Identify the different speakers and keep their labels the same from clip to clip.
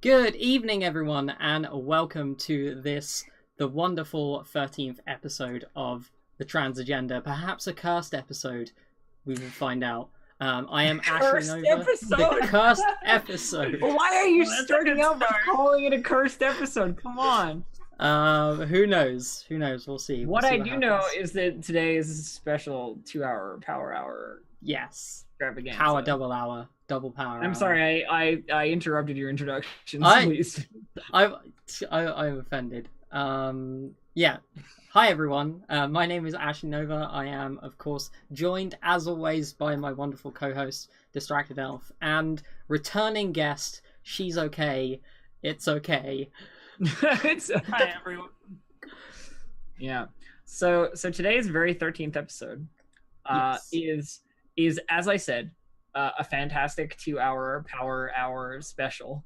Speaker 1: Good evening, everyone, and welcome to the wonderful 13th episode of the Trans Agenda. Perhaps a cursed episode, we will find out. I am Ashley Nova. The cursed episode.
Speaker 2: Why are you starting out by calling it a cursed episode? Come on.
Speaker 1: Who knows? Who knows? We'll see.
Speaker 2: What I do know is that today is a special 2-hour power hour.
Speaker 1: Yes.
Speaker 2: Extravaganza.
Speaker 1: Power double hour. Double power.
Speaker 2: I'm sorry, I interrupted your introductions, please.
Speaker 1: I'm offended. Yeah. Hi everyone. My name is Ashley Nova. I am, of course, joined as always by my wonderful co-host, Distracted Elf, and returning guest. She's okay. It's okay.
Speaker 2: Hi everyone. Yeah. So today's very 13th episode is as I said, a fantastic 2-hour power hour special,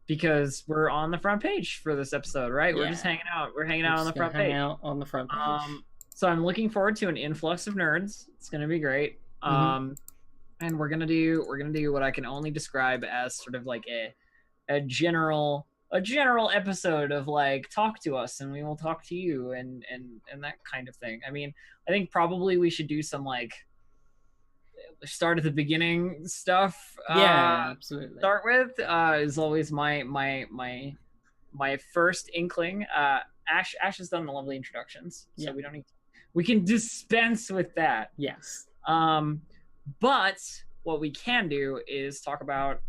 Speaker 2: because we're on the front page for this episode, right? Yeah. We're just hanging out. We're hanging out on the front page.
Speaker 1: On the front page.
Speaker 2: So I'm looking forward to an influx of nerds. It's gonna be great. And we're gonna do what I can only describe as sort of like a general episode of like talk to us and we will talk to you and that kind of thing. I mean, I think probably we should do some like start at the beginning stuff.
Speaker 1: Yeah, absolutely.
Speaker 2: Start with is always my first inkling. Ash has done the lovely introductions, so we don't need we can dispense with that.
Speaker 1: Yes.
Speaker 2: But what we can do is talk about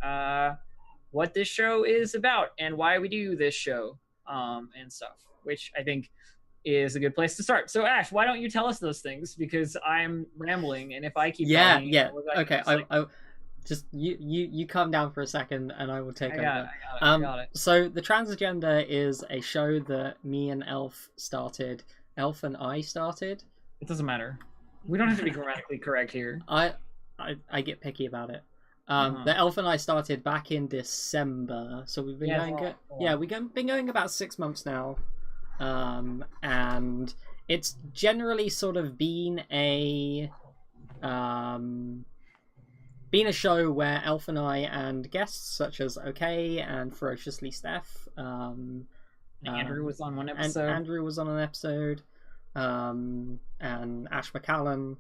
Speaker 2: what this show is about and why we do this show and stuff, which I think is a good place to start. So Ash, why don't you tell us those things, because I'm rambling, and if I keep talking,
Speaker 1: okay, I just you calm down for a second and I will take over.
Speaker 2: I got it.
Speaker 1: So the Trans Agenda is a show that me and Elf and I started.
Speaker 2: It doesn't matter, we don't have to be grammatically correct here.
Speaker 1: I get picky about it. The Elf and I started back in December, so we've been been going about 6 months now. And it's generally sort of been a show where Elf and I and guests such as OhKay and Ferociously Steph,
Speaker 2: Andrew was on one episode.
Speaker 1: Andrew was on an episode, and Ash McCallan.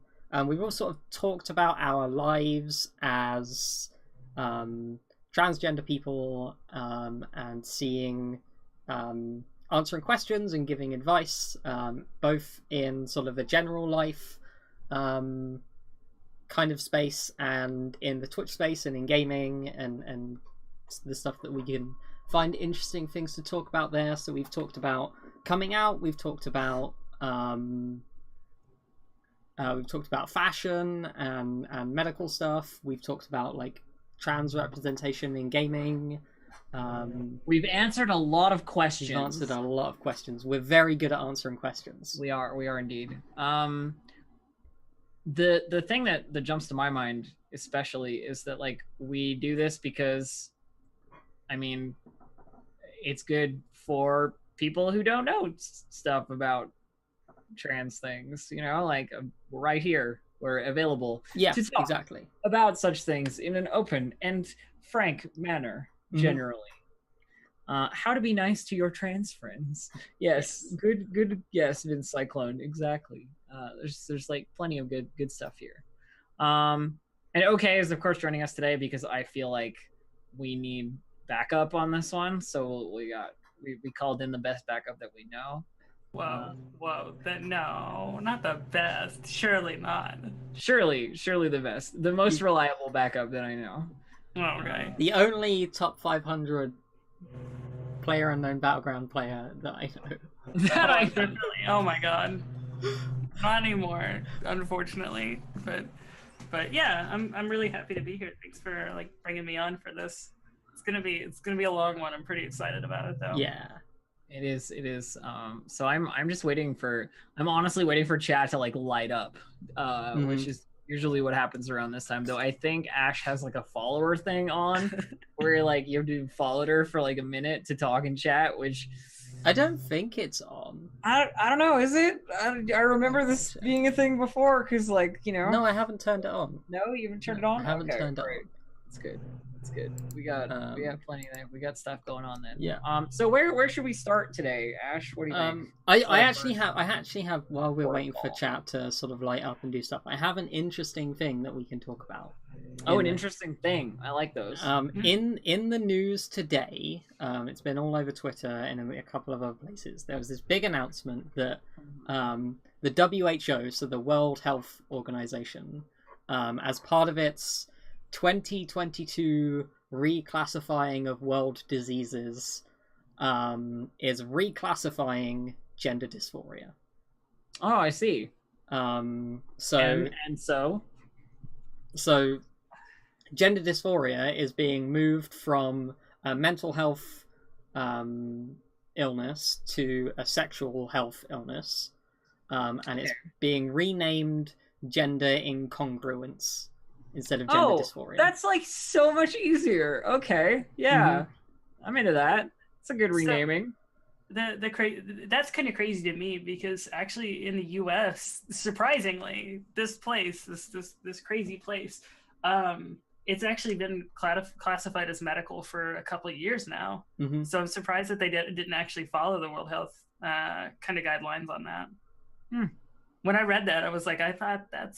Speaker 1: We've all sort of talked about our lives as transgender people, and seeing answering questions and giving advice, both in sort of a general life kind of space and in the Twitch space and in gaming and the stuff that we can find interesting things to talk about there. So we've talked about coming out, we've talked about fashion and medical stuff, we've talked about like trans representation in gaming.
Speaker 2: We've answered a lot of questions.
Speaker 1: We're very good at answering questions.
Speaker 2: We are indeed. The thing that jumps to my mind especially is that like we do this because, I mean, it's good for people who don't know stuff about trans things, you know, like right here we're available to talk
Speaker 1: exactly
Speaker 2: about such things in an open and frank manner. Generally, how to be nice to your trans friends. Yes. Good. Yes, Vince Cyclone. Exactly. There's like plenty of good stuff here. And OhKay is of course joining us today because I feel like we need backup on this one. So we called in the best backup that we know.
Speaker 3: Whoa, no, not the best. Surely not.
Speaker 2: Surely the best. The most reliable backup that I know.
Speaker 3: Okay.
Speaker 1: The only top 500 player unknown battleground player that I know.
Speaker 3: Oh my god. Not anymore, unfortunately. But yeah, I'm really happy to be here. Thanks for like bringing me on for this. It's gonna be a long one. I'm pretty excited about it though.
Speaker 1: Yeah.
Speaker 2: It is. So I'm honestly waiting for chat to like light up, which is usually what happens around this time, though. I think Ash has like a follower thing on where like you have to follow her for like a minute to talk and chat, which
Speaker 1: I don't think it's on.
Speaker 2: I don't know, is it? I remember this being a thing before because like, you know.
Speaker 1: No, I haven't turned it on.
Speaker 2: No, you haven't turned it on?
Speaker 1: I haven't turned it on.
Speaker 2: It's good. It's good. We got plenty of that. We got stuff going on then.
Speaker 1: Yeah.
Speaker 2: So where should we start today, Ash? What do you think?
Speaker 1: I actually have while we're waiting for chat to sort of light up and do stuff, I have an interesting thing that we can talk about.
Speaker 2: Oh, an interesting thing. I like those.
Speaker 1: In the news today, it's been all over Twitter and in a couple of other places. There was this big announcement that the WHO, so the World Health Organization, as part of its 2022 reclassifying of world diseases, is reclassifying gender dysphoria.
Speaker 2: Oh, I see.
Speaker 1: So gender dysphoria is being moved from a mental health illness to a sexual health illness, and it's being renamed gender incongruence instead of gender dysphoria.
Speaker 2: That's like so much easier. Okay, yeah, I'm into that. It's a good renaming.
Speaker 3: That's kind of crazy to me, because actually in the U.S., surprisingly, this crazy place, it's actually been classified as medical for a couple of years now. So I'm surprised that they didn't actually follow the World Health kind of guidelines on that. When I read that, I was like, I thought that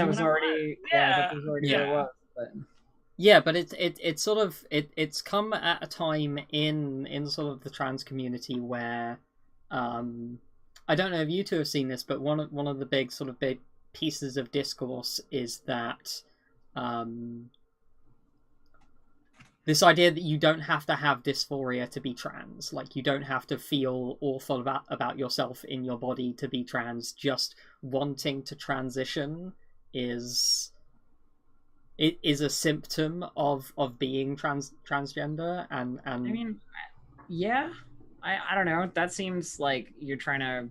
Speaker 3: was already
Speaker 1: Yeah, but it's sort of it's come at a time in sort of the trans community where I don't know if you two have seen this, but one of the big pieces of discourse is that this idea that you don't have to have dysphoria to be trans. Like, you don't have to feel awful about yourself in your body to be trans. Just wanting to transition is a symptom of being transgender. And
Speaker 2: I mean, yeah, I don't know. That seems like you're trying to,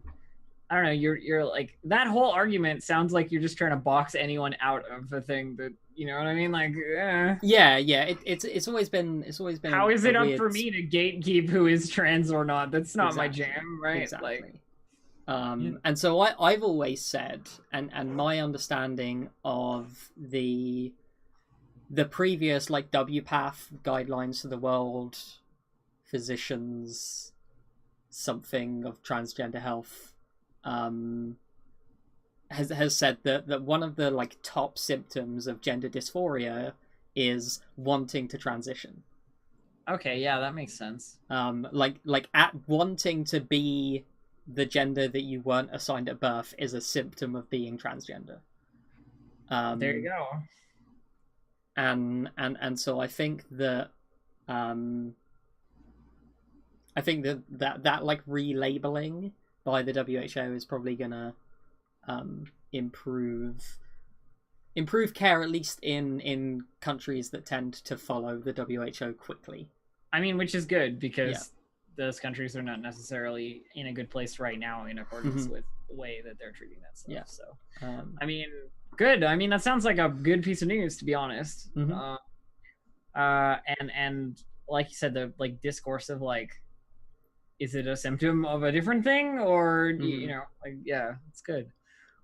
Speaker 2: I don't know, you're like, that whole argument sounds like you're just trying to box anyone out of the thing that, you know what I mean? Like,
Speaker 1: yeah. It's always been.
Speaker 2: How is it up for me to gatekeep who is trans or not? That's not my jam, right?
Speaker 1: Exactly. And so I've always said, and my understanding of the previous like WPATH guidelines to the World Physicians something of transgender health, has said that one of the like top symptoms of gender dysphoria is wanting to transition.
Speaker 2: Okay, yeah, that makes sense.
Speaker 1: Like at wanting to be the gender that you weren't assigned at birth is a symptom of being transgender.
Speaker 2: There you go.
Speaker 1: And so I think that that like relabeling by the WHO is probably gonna improve care, at least in countries that tend to follow the WHO quickly.
Speaker 2: I mean, which is good, because those countries are not necessarily in a good place right now in accordance with the way that they're treating that stuff.
Speaker 1: Yeah.
Speaker 2: So, I mean, good. I mean, that sounds like a good piece of news, to be honest. And like you said, the like discourse of like, is it a symptom of a different thing, or you know, like, yeah, it's good.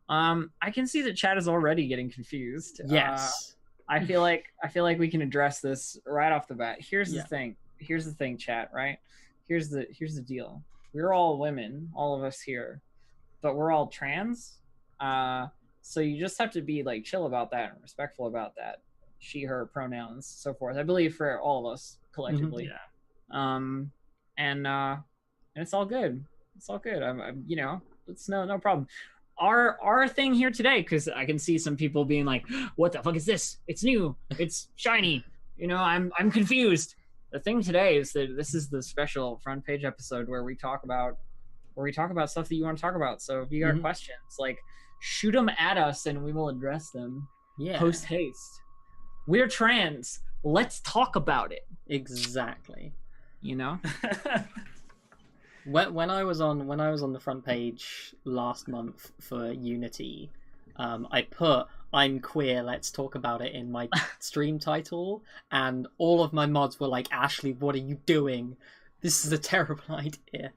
Speaker 2: I can see that chat is already getting confused.
Speaker 1: Yes.
Speaker 2: I feel like we can address this right off the bat. Here's the thing, chat, right? Here's the deal. We're all women, all of us here, but we're all trans. So you just have to be like chill about that and respectful about that. She, her pronouns, so forth. I believe for all of us collectively. And it's all good. It's all good. I'm you know, it's no problem. Our thing here today, because I can see some people being like, what the fuck is this? It's new, it's shiny, you know, I'm confused. The thing today is that this is the special front page episode where we talk about stuff that you want to talk about. So if you got questions, like, shoot them at us and we will address them post haste. We're trans, let's talk about it.
Speaker 1: Exactly.
Speaker 2: You know.
Speaker 1: When I was on the front page last month for Unity, I put "I'm queer, let's talk about it" in my stream title, and all of my mods were like, "Ashley, what are you doing? This is a terrible idea."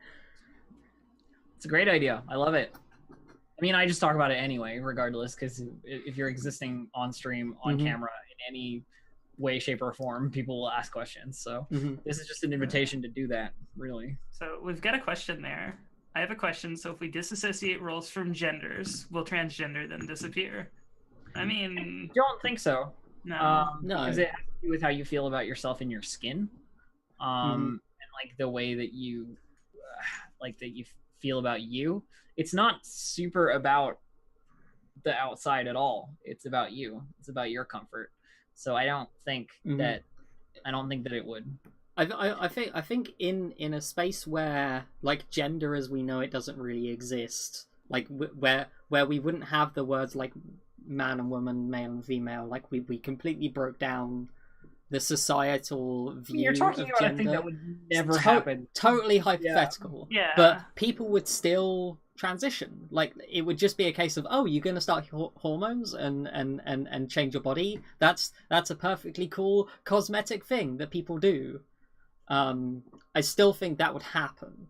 Speaker 2: It's a great idea. I love it. I mean, I just talk about it anyway, regardless, because if you're existing on stream, on camera, in any way, shape, or form, people will ask questions. So this is just an invitation to do that, really.
Speaker 3: So we've got a question there. I have a question. So if we disassociate roles from genders, will transgender then disappear? I mean,
Speaker 2: I don't think so.
Speaker 3: no.
Speaker 1: No.
Speaker 2: Because it has to do with how you feel about yourself in your skin, and like the way that you, feel about you. It's not super about the outside at all. It's about you. It's about your comfort. So I don't think that it would.
Speaker 1: I think in a space where like gender as we know it doesn't really exist, like where we wouldn't have the words like man and woman, male and female, like we completely broke down the societal view.
Speaker 2: You're talking
Speaker 1: of
Speaker 2: about
Speaker 1: gender.
Speaker 2: a thing that would never happen.
Speaker 1: Totally hypothetical.
Speaker 3: Yeah.
Speaker 1: But people would still transition. Like it would just be a case of, oh, you're going to start hormones and change your body. That's a perfectly cool cosmetic thing that people do. I still think that would happen.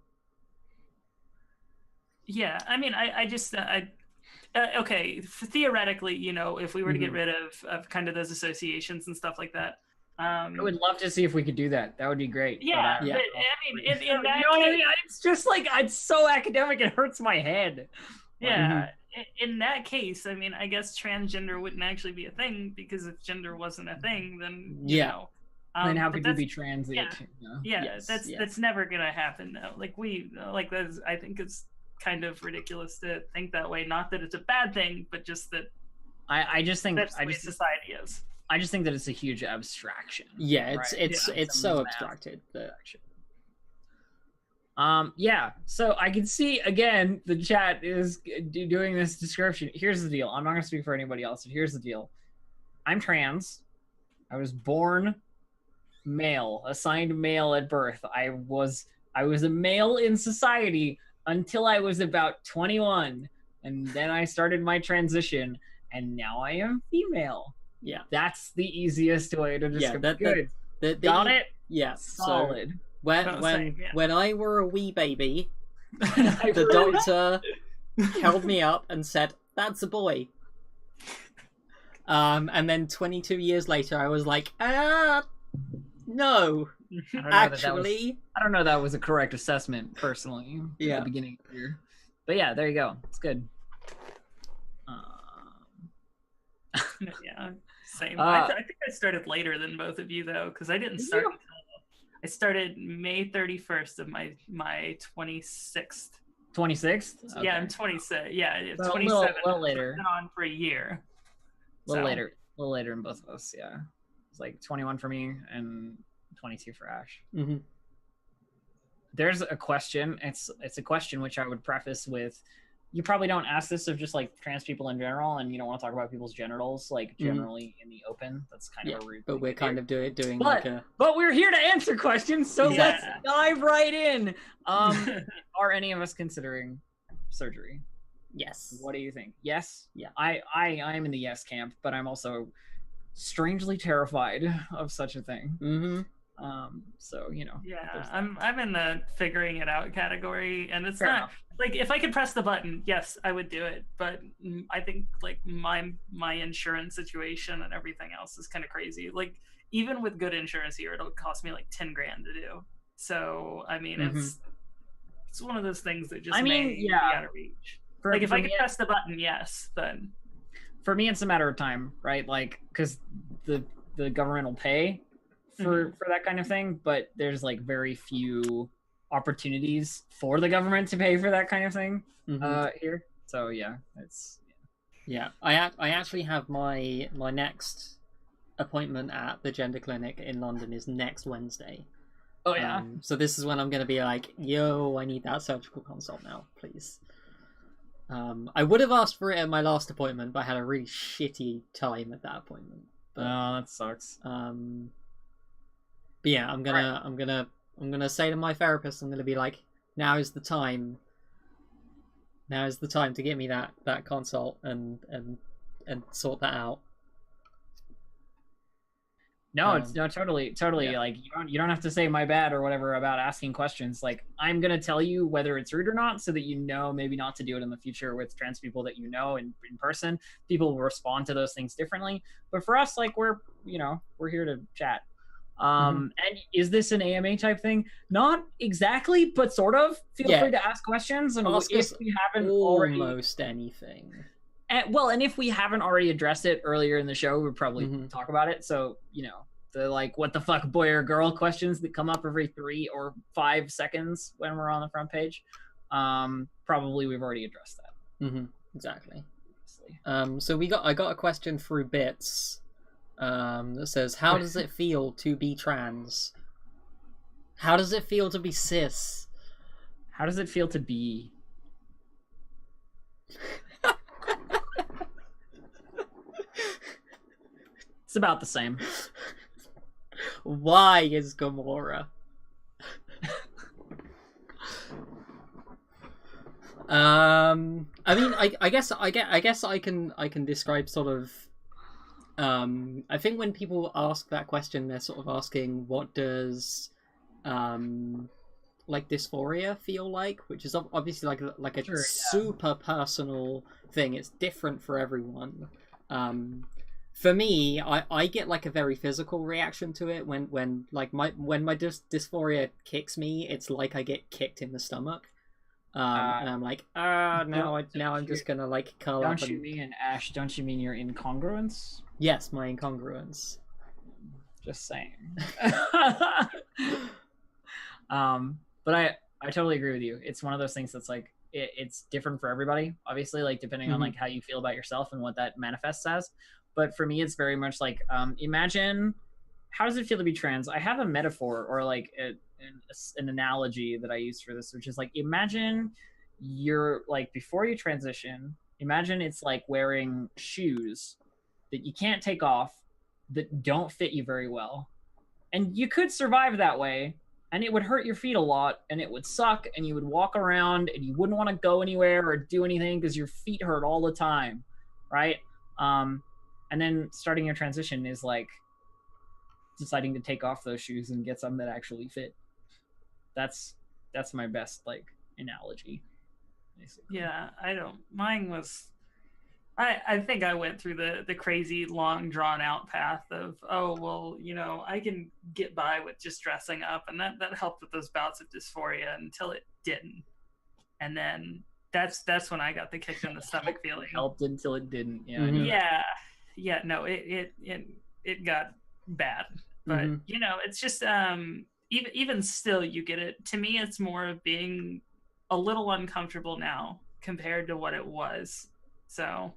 Speaker 3: Yeah, I mean, okay, theoretically, you know, if we were to get rid of kind of those associations and stuff like that.
Speaker 2: I would love to see if we could do that. That would be great.
Speaker 3: Yeah,
Speaker 2: but
Speaker 3: I mean, in that
Speaker 2: you know what I mean? It's just like, it's so academic, it hurts my head.
Speaker 3: Yeah, in that case, I mean, I guess transgender wouldn't actually be a thing, because if gender wasn't a thing, then, you know.
Speaker 2: Then how could you be trans?
Speaker 3: That's never gonna happen, though. Like that's, I think it's kind of ridiculous to think that way. Not that it's a bad thing, but just that
Speaker 2: I just think
Speaker 3: that's the way society is.
Speaker 2: I just think that it's a huge abstraction.
Speaker 1: Yeah, it's so abstracted that.
Speaker 2: Yeah, so I can see again the chat is doing this description. Here's the deal. I'm not gonna speak for anybody else, but here's the deal. I'm trans. I was born male, assigned male at birth. I was a male in society until I was about 21, and then I started my transition, and now I am female.
Speaker 1: Yeah,
Speaker 2: that's the easiest way to describe it. Good. Got it?
Speaker 1: Yeah,
Speaker 2: solid.
Speaker 1: So when I were a wee baby, the doctor held me up and said, "That's a boy." And then 22 years later, I was like, no, actually.
Speaker 2: I don't know that was a correct assessment, personally, at the beginning of the year. But yeah, there you go. It's good.
Speaker 3: Yeah, same. I think I started later than both of you, though, because I didn't start until I started May 31st of my 26th.
Speaker 2: 26th?
Speaker 3: Okay. Yeah, I'm 26. Yeah,
Speaker 2: so
Speaker 3: 27.
Speaker 2: A little later.
Speaker 3: Been on for a year.
Speaker 2: A little later in both of us, yeah. It's like 21 for me and 22 for Ash. There's a question. It's a question which I would preface with, you probably don't ask this of just like trans people in general, and you don't want to talk about people's genitals like generally in the open. That's kind of a rude.
Speaker 1: But we're kind of doing
Speaker 2: but we're here to answer questions, so let's dive right in. Are any of us considering surgery?
Speaker 1: Yes.
Speaker 2: What do you think? Yes?
Speaker 1: Yeah.
Speaker 2: I am in the yes camp, but I'm also strangely terrified of such a thing. So, you know.
Speaker 3: Yeah, I'm in the figuring it out category, and it's not like, if I could press the button, yes, I would do it. But I think like my insurance situation and everything else is kind of crazy. Like even with good insurance here, it'll cost me like 10 grand to do. So I mean, it's one of those things that just may be out of reach. Like if I could press the button, yes, then.
Speaker 2: For me, it's a matter of time, right? Like, because the government will pay for that kind of thing, but there's like very few opportunities for the government to pay for that kind of thing here. So yeah, it's
Speaker 1: I actually have my next appointment at the gender clinic in London is next Wednesday.
Speaker 2: Oh yeah.
Speaker 1: So this is when I'm going to be like, yo, I need that surgical consult now, please. I would have asked for it at my last appointment, but I had a really shitty time at that appointment. But,
Speaker 2: that sucks.
Speaker 1: But yeah, I'm gonna say to my therapist, I'm gonna be like, now is the time to get me that consult and sort that out.
Speaker 2: No, it's no totally.
Speaker 1: Yeah.
Speaker 2: Like you don't have to say my bad or whatever about asking questions. Like I'm gonna tell you whether it's rude or not, so that you know maybe not to do it in the future with trans people that you know in person. People will respond to those things differently. But for us, like we're here to chat. And is this an AMA type thing? Not exactly, but sort of. Feel free to ask questions, and
Speaker 1: ask
Speaker 2: if we haven't
Speaker 1: almost anything.
Speaker 2: And if we haven't already addressed it earlier in the show, we'll probably talk about it. So, the like, what the fuck, boy or girl questions that come up every 3 or 5 seconds when we're on the front page, probably we've already addressed that.
Speaker 1: Exactly. So I got a question through Bits that says, how does it feel to be trans? How does it feel to be cis?
Speaker 2: How does it feel to be? It's about the same.
Speaker 1: Why is Gamora? I mean, I guess I can describe sort of. I think when people ask that question, they're sort of asking, what does, like dysphoria feel like? Which is obviously like a super personal thing. It's different for everyone. For me, I get like a very physical reaction to it when my dysphoria kicks me. It's like I get kicked in the stomach, and I'm like, now I'm just gonna like curl up.
Speaker 2: Don't you mean, Ash? Don't you mean your incongruence?
Speaker 1: Yes, my incongruence.
Speaker 2: Just saying. But I totally agree with you. It's one of those things that's like it's different for everybody. Obviously, like depending on like how you feel about yourself and what that manifests as. But for me, it's very much like, imagine, how does it feel to be trans? I have a metaphor or like an analogy that I use for this, which is like, imagine you're like, before you transition, imagine it's like wearing shoes that you can't take off, that don't fit you very well. And you could survive that way, and it would hurt your feet a lot, and it would suck, and you would walk around, and you wouldn't want to go anywhere or do anything because your feet hurt all the time, right? And then starting your transition is like deciding to take off those shoes and get some that actually fit. That's my best like analogy, basically.
Speaker 3: Yeah, mine was, I think I went through the crazy long drawn out path of, I can get by with just dressing up, and that helped with those bouts of dysphoria until it didn't. And then that's when I got the kick in the stomach feeling.
Speaker 2: Helped until it didn't.
Speaker 3: Yeah, no, it got bad. But it's just even still you get it. To me, it's more of being a little uncomfortable now compared to what it was. So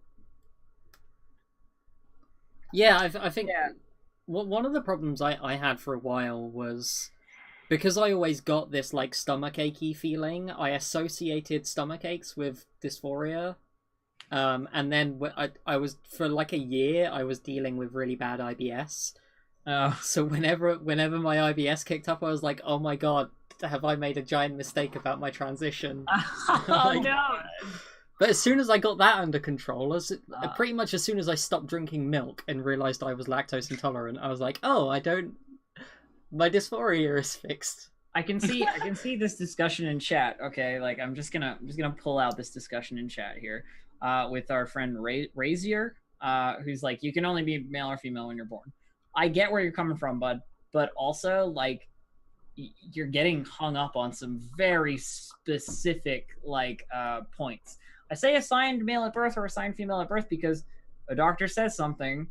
Speaker 1: yeah, I think one of the problems I had for a while was, because I always got this like stomach achy feeling, I associated stomach aches with dysphoria. And then I was, for like a year, I was dealing with really bad IBS. So whenever my IBS kicked up, I was like, oh my god, have I made a giant mistake about my transition?
Speaker 3: Oh no!
Speaker 1: But as soon as I got that under control, pretty much as soon as I stopped drinking milk and realized I was lactose intolerant, I was like, oh, my dysphoria is fixed.
Speaker 2: I can see this discussion in chat. Okay, like I'm just gonna pull out this discussion in chat here. With our friend Razier, who's like, you can only be male or female when you're born. I get where you're coming from, bud, but also like you're getting hung up on some very specific like points. I say assigned male at birth or assigned female at birth because a doctor says something,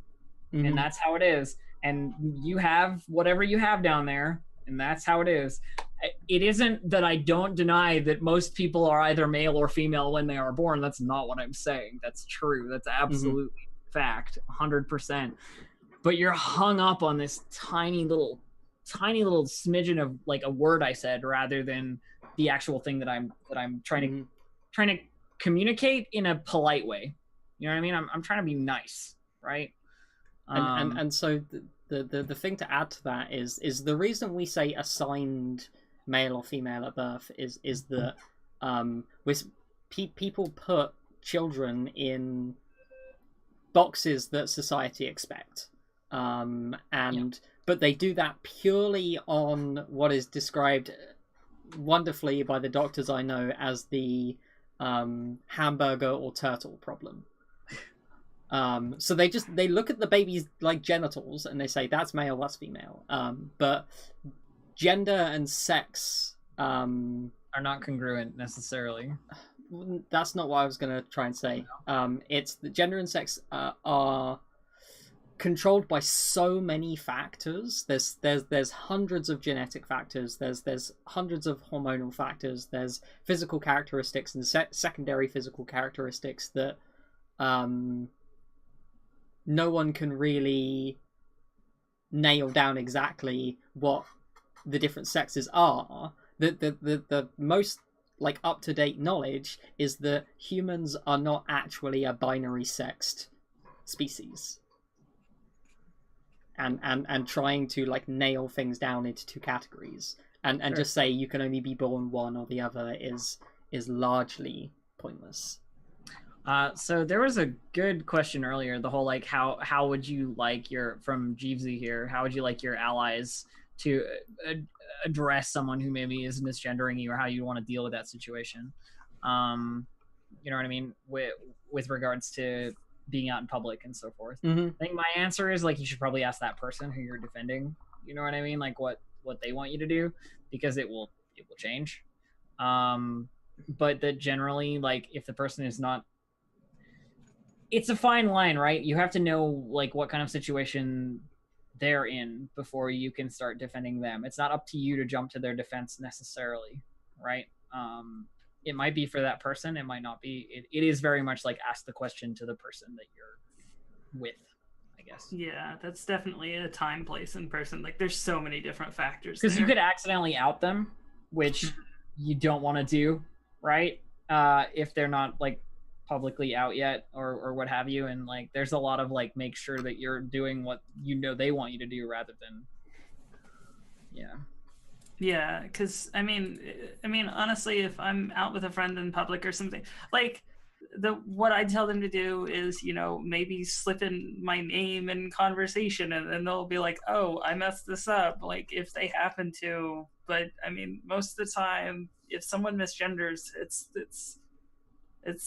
Speaker 2: and that's how it is, and you have whatever you have down there, and that's how it is. It isn't that I don't deny that most people are either male or female when they are born. That's not what I'm saying. That's true. That's absolutely fact, 100%. But you're hung up on this tiny little smidgen of like a word I said, rather than the actual thing that I'm trying to communicate in a polite way. You know what I mean? I'm trying to be nice, right?
Speaker 1: And so the thing to add to that is the reason we say assigned male or female at birth is that people put children in boxes that society expect, and but they do that purely on what is described wonderfully by the doctors I know as the hamburger or turtle problem. So they look at the baby's like genitals and they say that's male, that's female. But gender and sex
Speaker 2: are not congruent necessarily.
Speaker 1: That's not what I was gonna try and say. It's the gender and sex are controlled by so many factors. There's hundreds of genetic factors. There's hundreds of hormonal factors. There's physical characteristics and secondary physical characteristics that no one can really nail down exactly what the different sexes are. The most like up-to-date knowledge is that humans are not actually a binary sexed species. And trying to like nail things down into two categories and sure. Just say you can only be born one or the other is largely pointless.
Speaker 2: So there was a good question earlier, the whole like how would you like your, from Jeevesy here, how would you like your allies to address someone who maybe is misgendering you, or how you want to deal with that situation? You know what I mean, with regards to being out in public and so forth.
Speaker 1: Mm-hmm.
Speaker 2: I think my answer is like you should probably ask that person who you're defending, you know what I mean, like what they want you to do, because it will change. But that generally, like if the person is not, it's a fine line, right? You have to know like what kind of situation they're in before you can start defending them. It's not up to you to jump to their defense necessarily, right? It might be for that person, it might not be. It is very much like ask the question to the person that you're with, I guess.
Speaker 3: Yeah, that's definitely a time, place, and person. Like there's so many different factors.
Speaker 2: Because you could accidentally out them, which you don't want to do, right? If they're not like publicly out yet or what have you, and like there's a lot of like make sure that you're doing what you know they want you to do rather than
Speaker 3: yeah, because I mean honestly, if I'm out with a friend in public or something, like what I tell them to do is, you know, maybe slip in my name in conversation and then they'll be like, oh, I messed this up, like if they happen to. But I mean, most of the time if someone misgenders, it's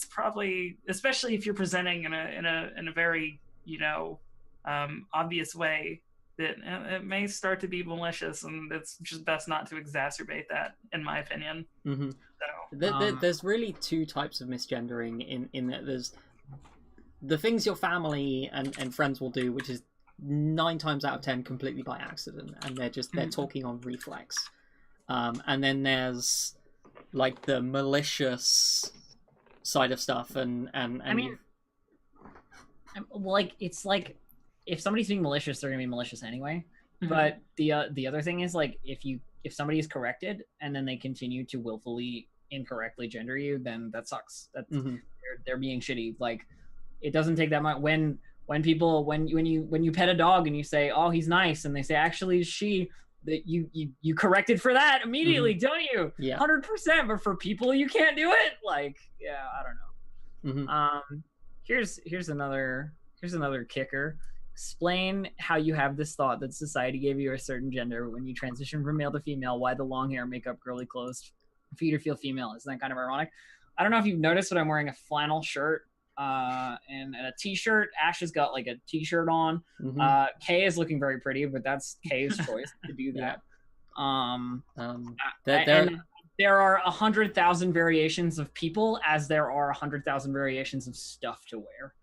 Speaker 3: probably, especially if you're presenting in a very, you know, obvious way, that it may start to be malicious, and it's just best not to exacerbate that, in my opinion.
Speaker 1: Mm-hmm. So, there's really two types of misgendering in that there's the things your family and friends will do, which is 9 times out of 10 completely by accident, and they're talking on reflex. And then there's like the malicious side of stuff, and
Speaker 2: I mean, like it's like if somebody's being malicious, they're gonna be malicious anyway. Mm-hmm. But the other thing is like if somebody is corrected and then they continue to willfully incorrectly gender you, then that sucks. That's they're being shitty. Like it doesn't take that much when people when you pet a dog and you say, oh, he's nice, and they say actually she, that you corrected for that immediately, don't you?
Speaker 1: Yeah,
Speaker 2: 100%. But for people, you can't do it. Like, yeah, I don't know. Here's another kicker. Explain how you have this thought that society gave you a certain gender when you transition from male to female. Why the long hair, makeup, girly clothes, for you to feel female? Isn't that kind of ironic? I don't know if you've noticed, but I'm wearing a flannel shirt and a t-shirt. Ash has got like a t-shirt on. Kay is looking very pretty, but that's Kay's choice to do that. There are 100,000 variations of people, as there are 100,000 variations of stuff to wear.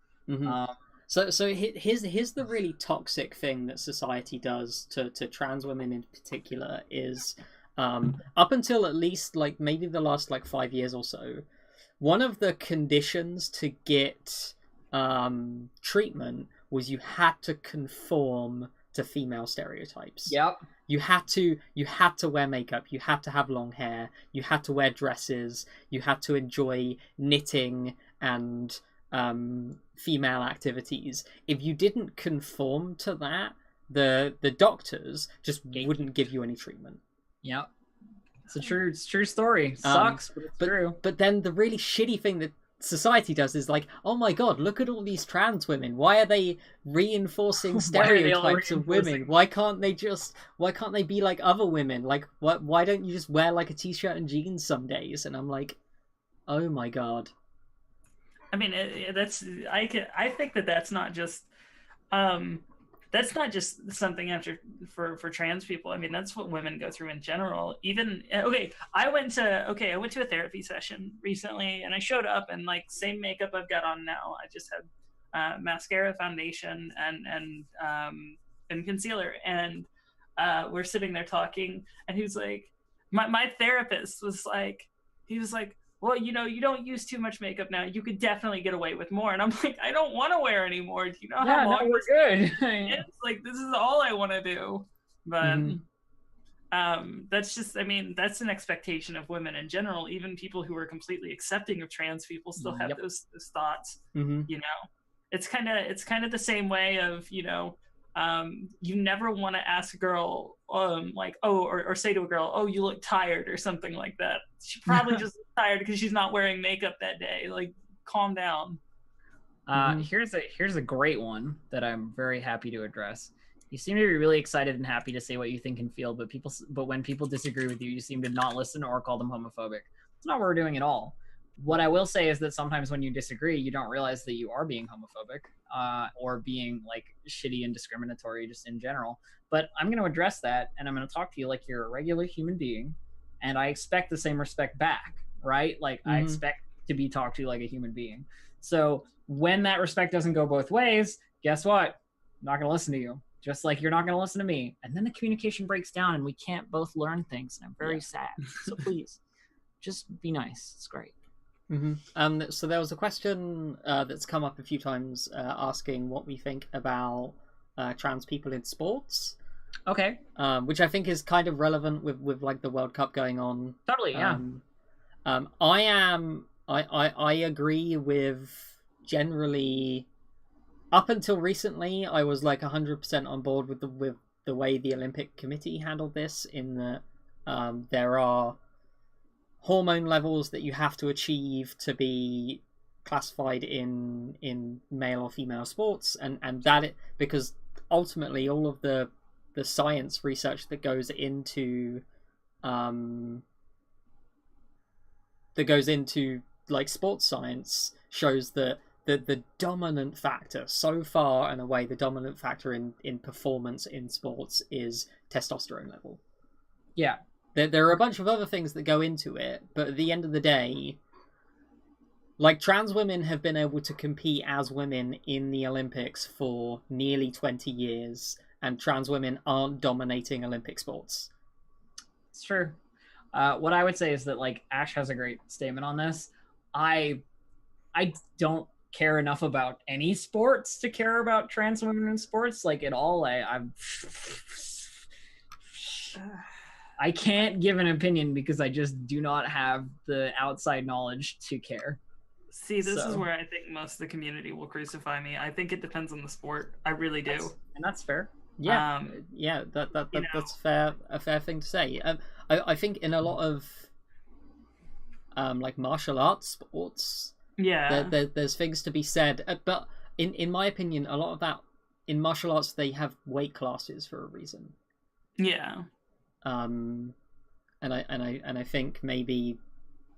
Speaker 1: So here's the really toxic thing that society does to trans women in particular is up until at least like maybe the last like 5 years or so, one of the conditions to get treatment was you had to conform to female stereotypes.
Speaker 2: Yep.
Speaker 1: You had to wear makeup, you had to have long hair, you had to wear dresses, you had to enjoy knitting and female activities. If you didn't conform to that, the doctors just wouldn't give you any treatment.
Speaker 2: Yep. It's a true story. Sucks, but it's true.
Speaker 1: But then the really shitty thing that society does is like, oh my god, look at all these trans women. Why are they reinforcing
Speaker 2: Why are they all
Speaker 1: stereotypes of women? Why can't they be like other women? Like, why don't you just wear like a t-shirt and jeans some days? And I'm like, oh my god.
Speaker 3: I mean, I think that's not just something for trans people. I mean, that's what women go through in general. Even I went to a therapy session recently, and I showed up and like same makeup I've got on now. I just had mascara, foundation, and concealer, and we're sitting there talking, and he was like, my therapist was like, well, you don't use too much makeup now. You could definitely get away with more. And I'm like, I don't want to wear any more. Do you know how long
Speaker 2: we're good.
Speaker 3: it's like, this is all I want to do. But that's just, I mean, that's an expectation of women in general. Even people who are completely accepting of trans people still have those thoughts. You know, it's kind of the same way of, you never want to ask a girl, or say to a girl, oh, you look tired or something like that. She probably just looks tired because she's not wearing makeup that day. Like, calm down.
Speaker 2: Here's a great one that I'm very happy to address. You seem to be really excited and happy to say what you think and feel, but when people disagree with you, you seem to not listen or call them homophobic. It's not what we're doing at all. What I will say is that sometimes when you disagree, you don't realize that you are being homophobic or being like shitty and discriminatory just in general. But I'm going to address that, and I'm going to talk to you like you're a regular human being, and I expect the same respect back, right? Like I expect to be talked to like a human being. So when that respect doesn't go both ways, guess what? I'm not going to listen to you. Just like you're not going to listen to me. And then the communication breaks down and we can't both learn things. And I'm very sad. So please, just be nice. It's great.
Speaker 1: So there was a question that's come up a few times asking what we think about trans people in sports.
Speaker 2: Okay.
Speaker 1: Which I think is kind of relevant with like the World Cup going on.
Speaker 2: Totally, yeah.
Speaker 1: I agree with generally. Up until recently, I was like 100% on board with the way the Olympic Committee handled this. In that there are hormone levels that you have to achieve to be classified in male or female sports, and because ultimately all of the science research that goes into like sports science shows that the dominant factor so far and away, the dominant factor in performance in sports is testosterone level.
Speaker 2: Yeah.
Speaker 1: There are a bunch of other things that go into it, but at the end of the day, like, trans women have been able to compete as women in the Olympics for nearly 20 years, and trans women aren't dominating Olympic sports.
Speaker 2: It's true. What I would say is that, like, Ash has a great statement on this. I don't care enough about any sports to care about trans women in sports, like, at all. I can't give an opinion because I just do not have the outside knowledge to care.
Speaker 3: See, this is where I think most of the community will crucify me. I think it depends on the sport. I really do.
Speaker 2: And that's fair.
Speaker 1: Yeah, that's a fair thing to say. I think in a lot of like martial arts sports, there's things to be said. But in my opinion, a lot of that in martial arts, they have weight classes for a reason.
Speaker 3: Yeah.
Speaker 1: And I think maybe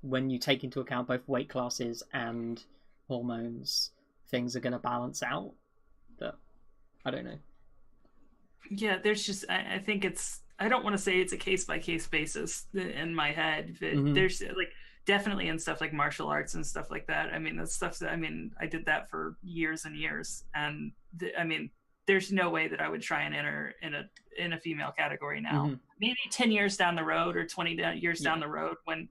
Speaker 1: when you take into account both weight classes and hormones, things are going to balance out. But I don't know.
Speaker 3: Yeah, there's just I think I don't want to say it's a case by case basis in my head, but there's like definitely in stuff like martial arts and stuff like that. I mean, that's stuff that I did that for years and years, and there's no way that I would try and enter in a female category now. Maybe 10 years down the road or 20 years down the road when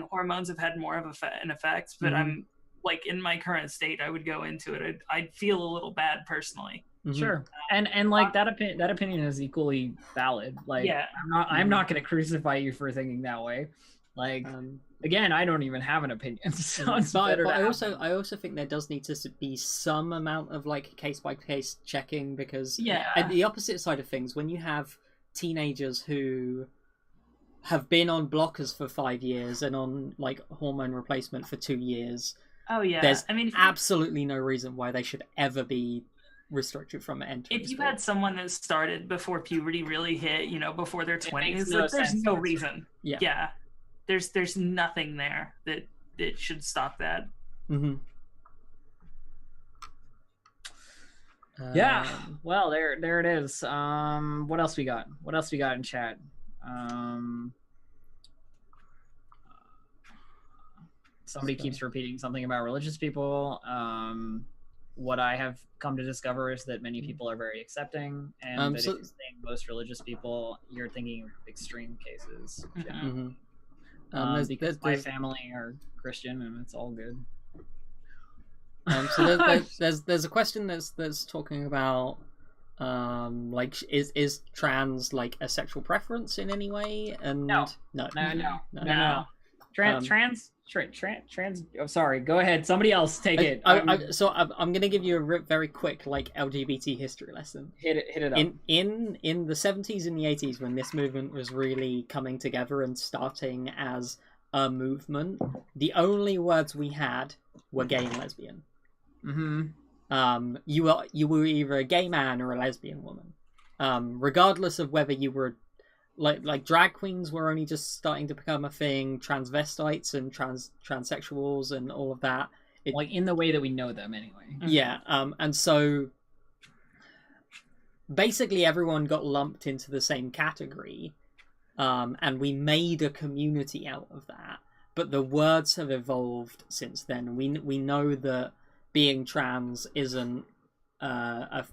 Speaker 3: hormones have had more of an effect. But I'm like, in my current state, I would go into it. I'd feel a little bad personally.
Speaker 2: Sure. And like that opinion is equally valid. Like, yeah. I'm not going to crucify you for thinking that way. Like, again, I don't even have an opinion. So it's better
Speaker 1: but I also think there does need to be some amount of like case by case checking, because at the opposite side of things, when you have teenagers who have been on blockers for 5 years and on like hormone replacement for 2 years,
Speaker 3: Oh yeah.
Speaker 1: There's
Speaker 3: I mean,
Speaker 1: absolutely no reason why they should ever be restricted from entering
Speaker 3: if you
Speaker 1: sport.
Speaker 3: had someone that started before puberty really hit, before their 20s,
Speaker 2: no
Speaker 3: like, there's
Speaker 2: sense
Speaker 3: no
Speaker 2: to
Speaker 3: reason.
Speaker 1: Yeah.
Speaker 3: There's nothing there that should stop that.
Speaker 1: Mm-hmm.
Speaker 2: Yeah. Well, there it is. What else we got? What else we got in chat? Somebody keeps repeating something about religious people. What I have come to discover is that many people are very accepting, and that if you're saying most religious people, you're thinking of extreme cases. Because my family are Christian, and it's all good.
Speaker 1: So there's a question that's talking about like is trans like a sexual preference in any way? And
Speaker 2: no. Trans. Oh, sorry. Go ahead. Somebody else take it.
Speaker 1: I'm gonna give you a very quick like LGBT history lesson.
Speaker 2: Hit it up.
Speaker 1: In the 70s and the 80s, when this movement was really coming together and starting as a movement, the only words we had were gay and lesbian.
Speaker 2: Mm-hmm.
Speaker 1: You were either a gay man or a lesbian woman, regardless of whether you were like drag queens were only just starting to become a thing, transvestites and transsexuals and all of that.
Speaker 2: Like in the way that we know them, anyway.
Speaker 1: Yeah. And so basically everyone got lumped into the same category, and we made a community out of that. But the words have evolved since then. We know that being trans isn't a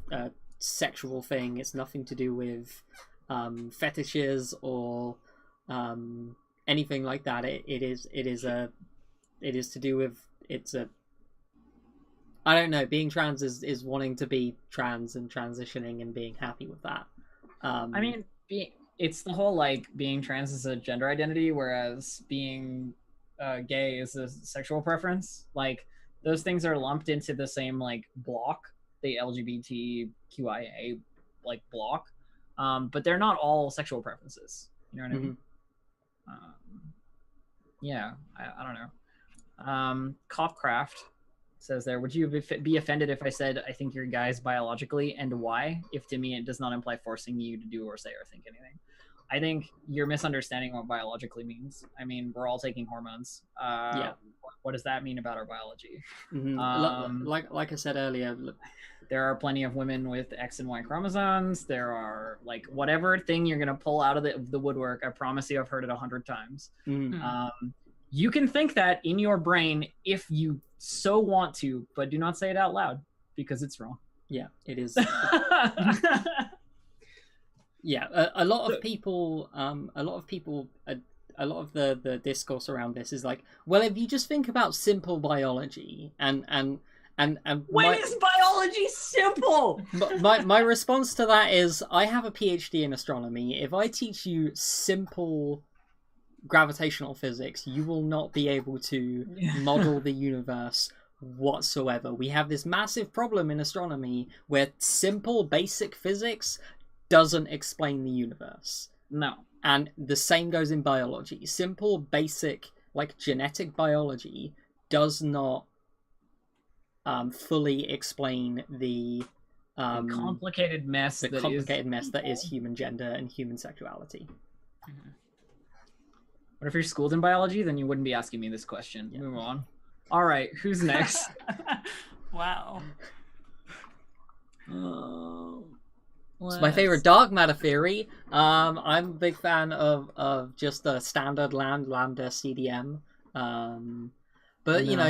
Speaker 1: sexual thing. It's nothing to do with fetishes or anything like that. It is to do with I don't know. Being trans is wanting to be trans and transitioning and being happy with that.
Speaker 2: I mean, it's the whole like being trans is a gender identity, whereas being gay is a sexual preference. Like those things are lumped into the same like block, the LGBTQIA like block, but they're not all sexual preferences. You know what I mean? Yeah, I don't know. Copcraft says there, would you be offended if I said I think you're guys biologically, and why? If to me it does not imply forcing you to do or say or think anything. I think you're misunderstanding what biologically means. I mean, we're all taking hormones.
Speaker 1: Yeah.
Speaker 2: What does that mean about our biology?
Speaker 1: Like I said earlier,
Speaker 2: there are plenty of women with X and Y chromosomes. There are like whatever thing you're gonna pull out of the woodwork. I promise you, I've heard it 100 times. You can think that in your brain if you so want to, but do not say it out loud because it's wrong.
Speaker 1: Yeah, it is. Yeah, a lot of people, a lot of the discourse around this is like, well, if you just think about simple biology and
Speaker 2: when is biology simple?
Speaker 1: my response to that is, I have a PhD in astronomy. If I teach you simple gravitational physics, you will not be able to model the universe whatsoever. We have this massive problem in astronomy where simple basic physics doesn't explain the universe.
Speaker 2: No.
Speaker 1: And the same goes in biology. Simple basic like genetic biology does not fully explain the
Speaker 2: complicated mess
Speaker 1: that is human gender and human sexuality.
Speaker 2: But if you're schooled in biology, then you wouldn't be asking me this question. Yeah. Move on. All right, who's next?
Speaker 3: Wow.
Speaker 1: It's my favorite dark matter theory. I'm a big fan of just a standard lambda CDM. But you know,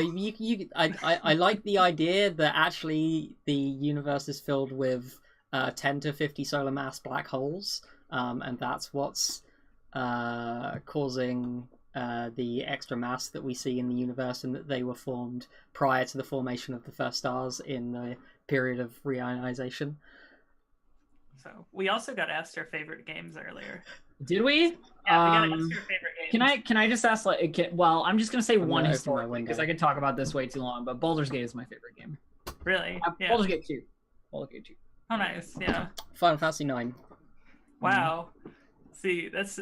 Speaker 1: I like the idea that actually the universe is filled with 10 to 50 solar mass black holes, and that's what's causing the extra mass that we see in the universe, and that they were formed prior to the formation of the first stars in the period of reionization.
Speaker 3: So we also got asked our favorite games earlier.
Speaker 2: Did we?
Speaker 3: Yeah, we got asked our favorite games.
Speaker 2: Can I just ask well, I'm just gonna say one historically because I could talk about this way too long, but Baldur's Gate is my favorite game.
Speaker 3: Really?
Speaker 2: Yeah. Baldur's Gate 2.
Speaker 3: Oh, nice. Yeah.
Speaker 1: Final Fantasy 9.
Speaker 3: Wow. See, that's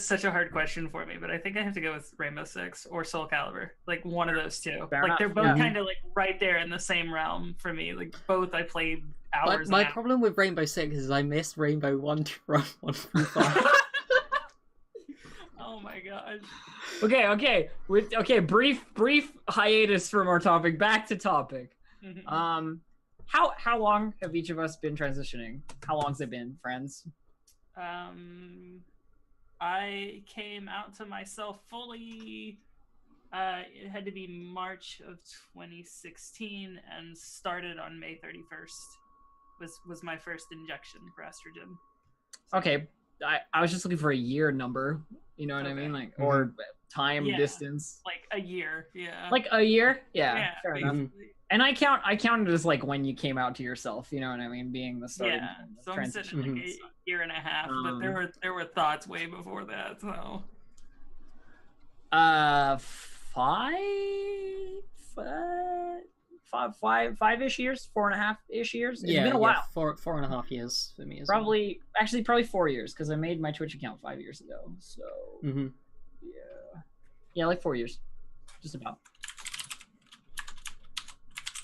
Speaker 3: such a hard question for me, but I think I have to go with Rainbow Six or Soul Calibur, like one of those two.
Speaker 2: Fair
Speaker 3: Like
Speaker 2: enough,
Speaker 3: they're both
Speaker 2: yeah.
Speaker 3: kind of like right there in the same realm for me. Like both I played hours.
Speaker 1: My
Speaker 3: and hours.
Speaker 1: problem with Rainbow Six is I missed Rainbow 1 through 5.
Speaker 3: Oh my gosh.
Speaker 2: Okay. Brief hiatus from our topic. Back to topic.
Speaker 3: Mhm.
Speaker 2: How long have each of us been transitioning? How long's it been, friends?
Speaker 3: I came out to myself fully. It had to be March of 2016, and started on May 31st. Was my first injection for estrogen.
Speaker 2: Okay, I was just looking for a year number. You know what I mean, like or time distance.
Speaker 3: Like a year, yeah.
Speaker 2: Like a year, yeah. Fair enough.
Speaker 3: basically.
Speaker 2: And I counted as like when you came out to yourself. You know what I mean, being the starting
Speaker 3: Yeah,
Speaker 2: point of
Speaker 3: so I'm
Speaker 2: transition.
Speaker 3: sitting like a year and a half, but there were thoughts way before that. So
Speaker 2: five-ish years, 4.5-ish years. It's been a while.
Speaker 1: 4.5 years for me as
Speaker 2: Probably 4 years because I made my Twitch account 5 years ago. So
Speaker 1: well.
Speaker 2: yeah, like 4 years, just about.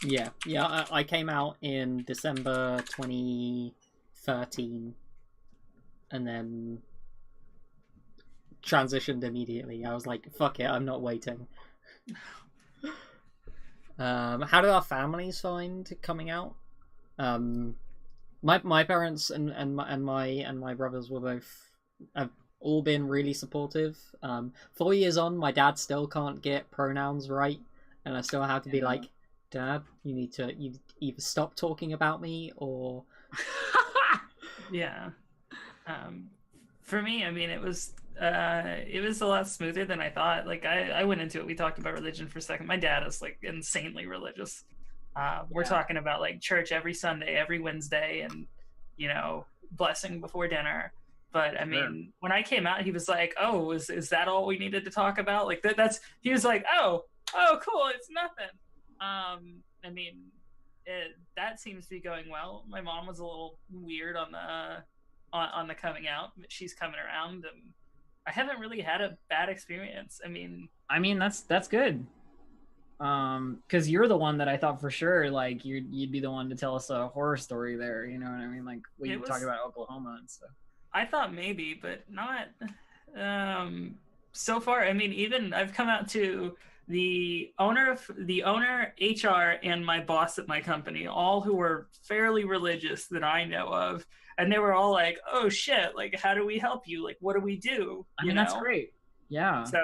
Speaker 1: Yeah. I came out in December 2013, and then transitioned immediately. I was like, "Fuck it, I'm not waiting." How did our families find coming out? My parents and my brothers were both have all been really supportive. 4 years on, my dad still can't get pronouns right, and I still have to be like, Dad, you either stop talking about me or
Speaker 3: yeah. For me, I mean, it was a lot smoother than I thought. Like I went into it. We talked about religion for a second. My dad is like insanely religious. We're talking about like church every Sunday, every Wednesday, and blessing before dinner. But I mean, when I came out, he was like, "Oh, is that all we needed to talk about?" Like that's he was like, "Oh, cool, it's nothing." I mean, that seems to be going well. My mom was a little weird on the coming out, but she's coming around, and I haven't really had a bad experience. I mean,
Speaker 2: that's good. Because you're the one that I thought for sure like you'd be the one to tell us a horror story there. You know what I mean? Like we talk about Oklahoma and stuff.
Speaker 3: I thought maybe, but not. So far, I mean, even I've come out to the owner, HR, and my boss at my company, all who were fairly religious that I know of, and they were all like, "Oh shit! Like, how do we help you? Like, what do we do?"
Speaker 2: I mean, that's great. Yeah.
Speaker 3: So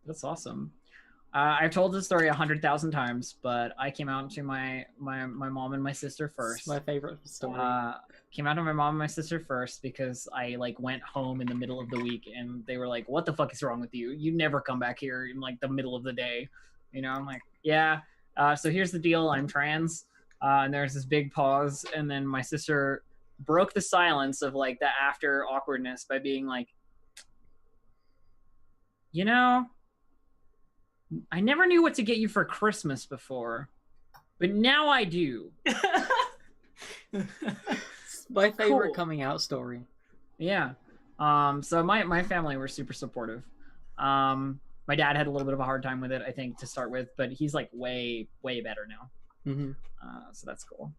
Speaker 2: that's awesome. I've told this story 100,000 times, but I came out to my mom and my sister first.
Speaker 1: It's my favorite story.
Speaker 2: Came out to my mom and my sister first because I like went home in the middle of the week and they were like, "What the fuck is wrong with you? You never come back here in like the middle of the day." You know, I'm like, "Yeah. So here's the deal. I'm trans." And there's this big pause, and then my sister broke the silence of like the after awkwardness by being like, I never knew what to get you for Christmas before, but now I do.
Speaker 1: My favorite coming out story.
Speaker 2: Yeah. So my family were super supportive. My dad had a little bit of a hard time with it, I think, to start with, but he's like way better now. So that's cool.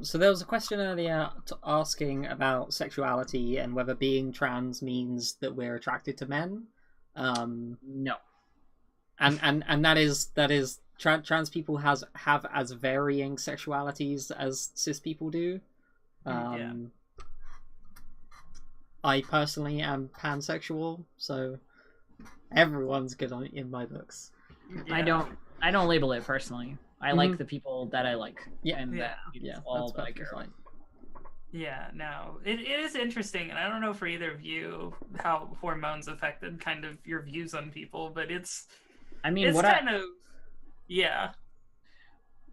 Speaker 1: So there was a question earlier asking about sexuality and whether being trans means that we're attracted to men.
Speaker 2: No.
Speaker 1: And that is trans people have as varying sexualities as cis people do. I personally am pansexual, so everyone's good in my books.
Speaker 2: Yeah. I don't label it personally. I like the people that I like.
Speaker 1: Yeah.
Speaker 2: And that's all that I care about.
Speaker 3: Yeah, no, it is interesting, and I don't know for either of you how hormones affected kind of your views on people, but it's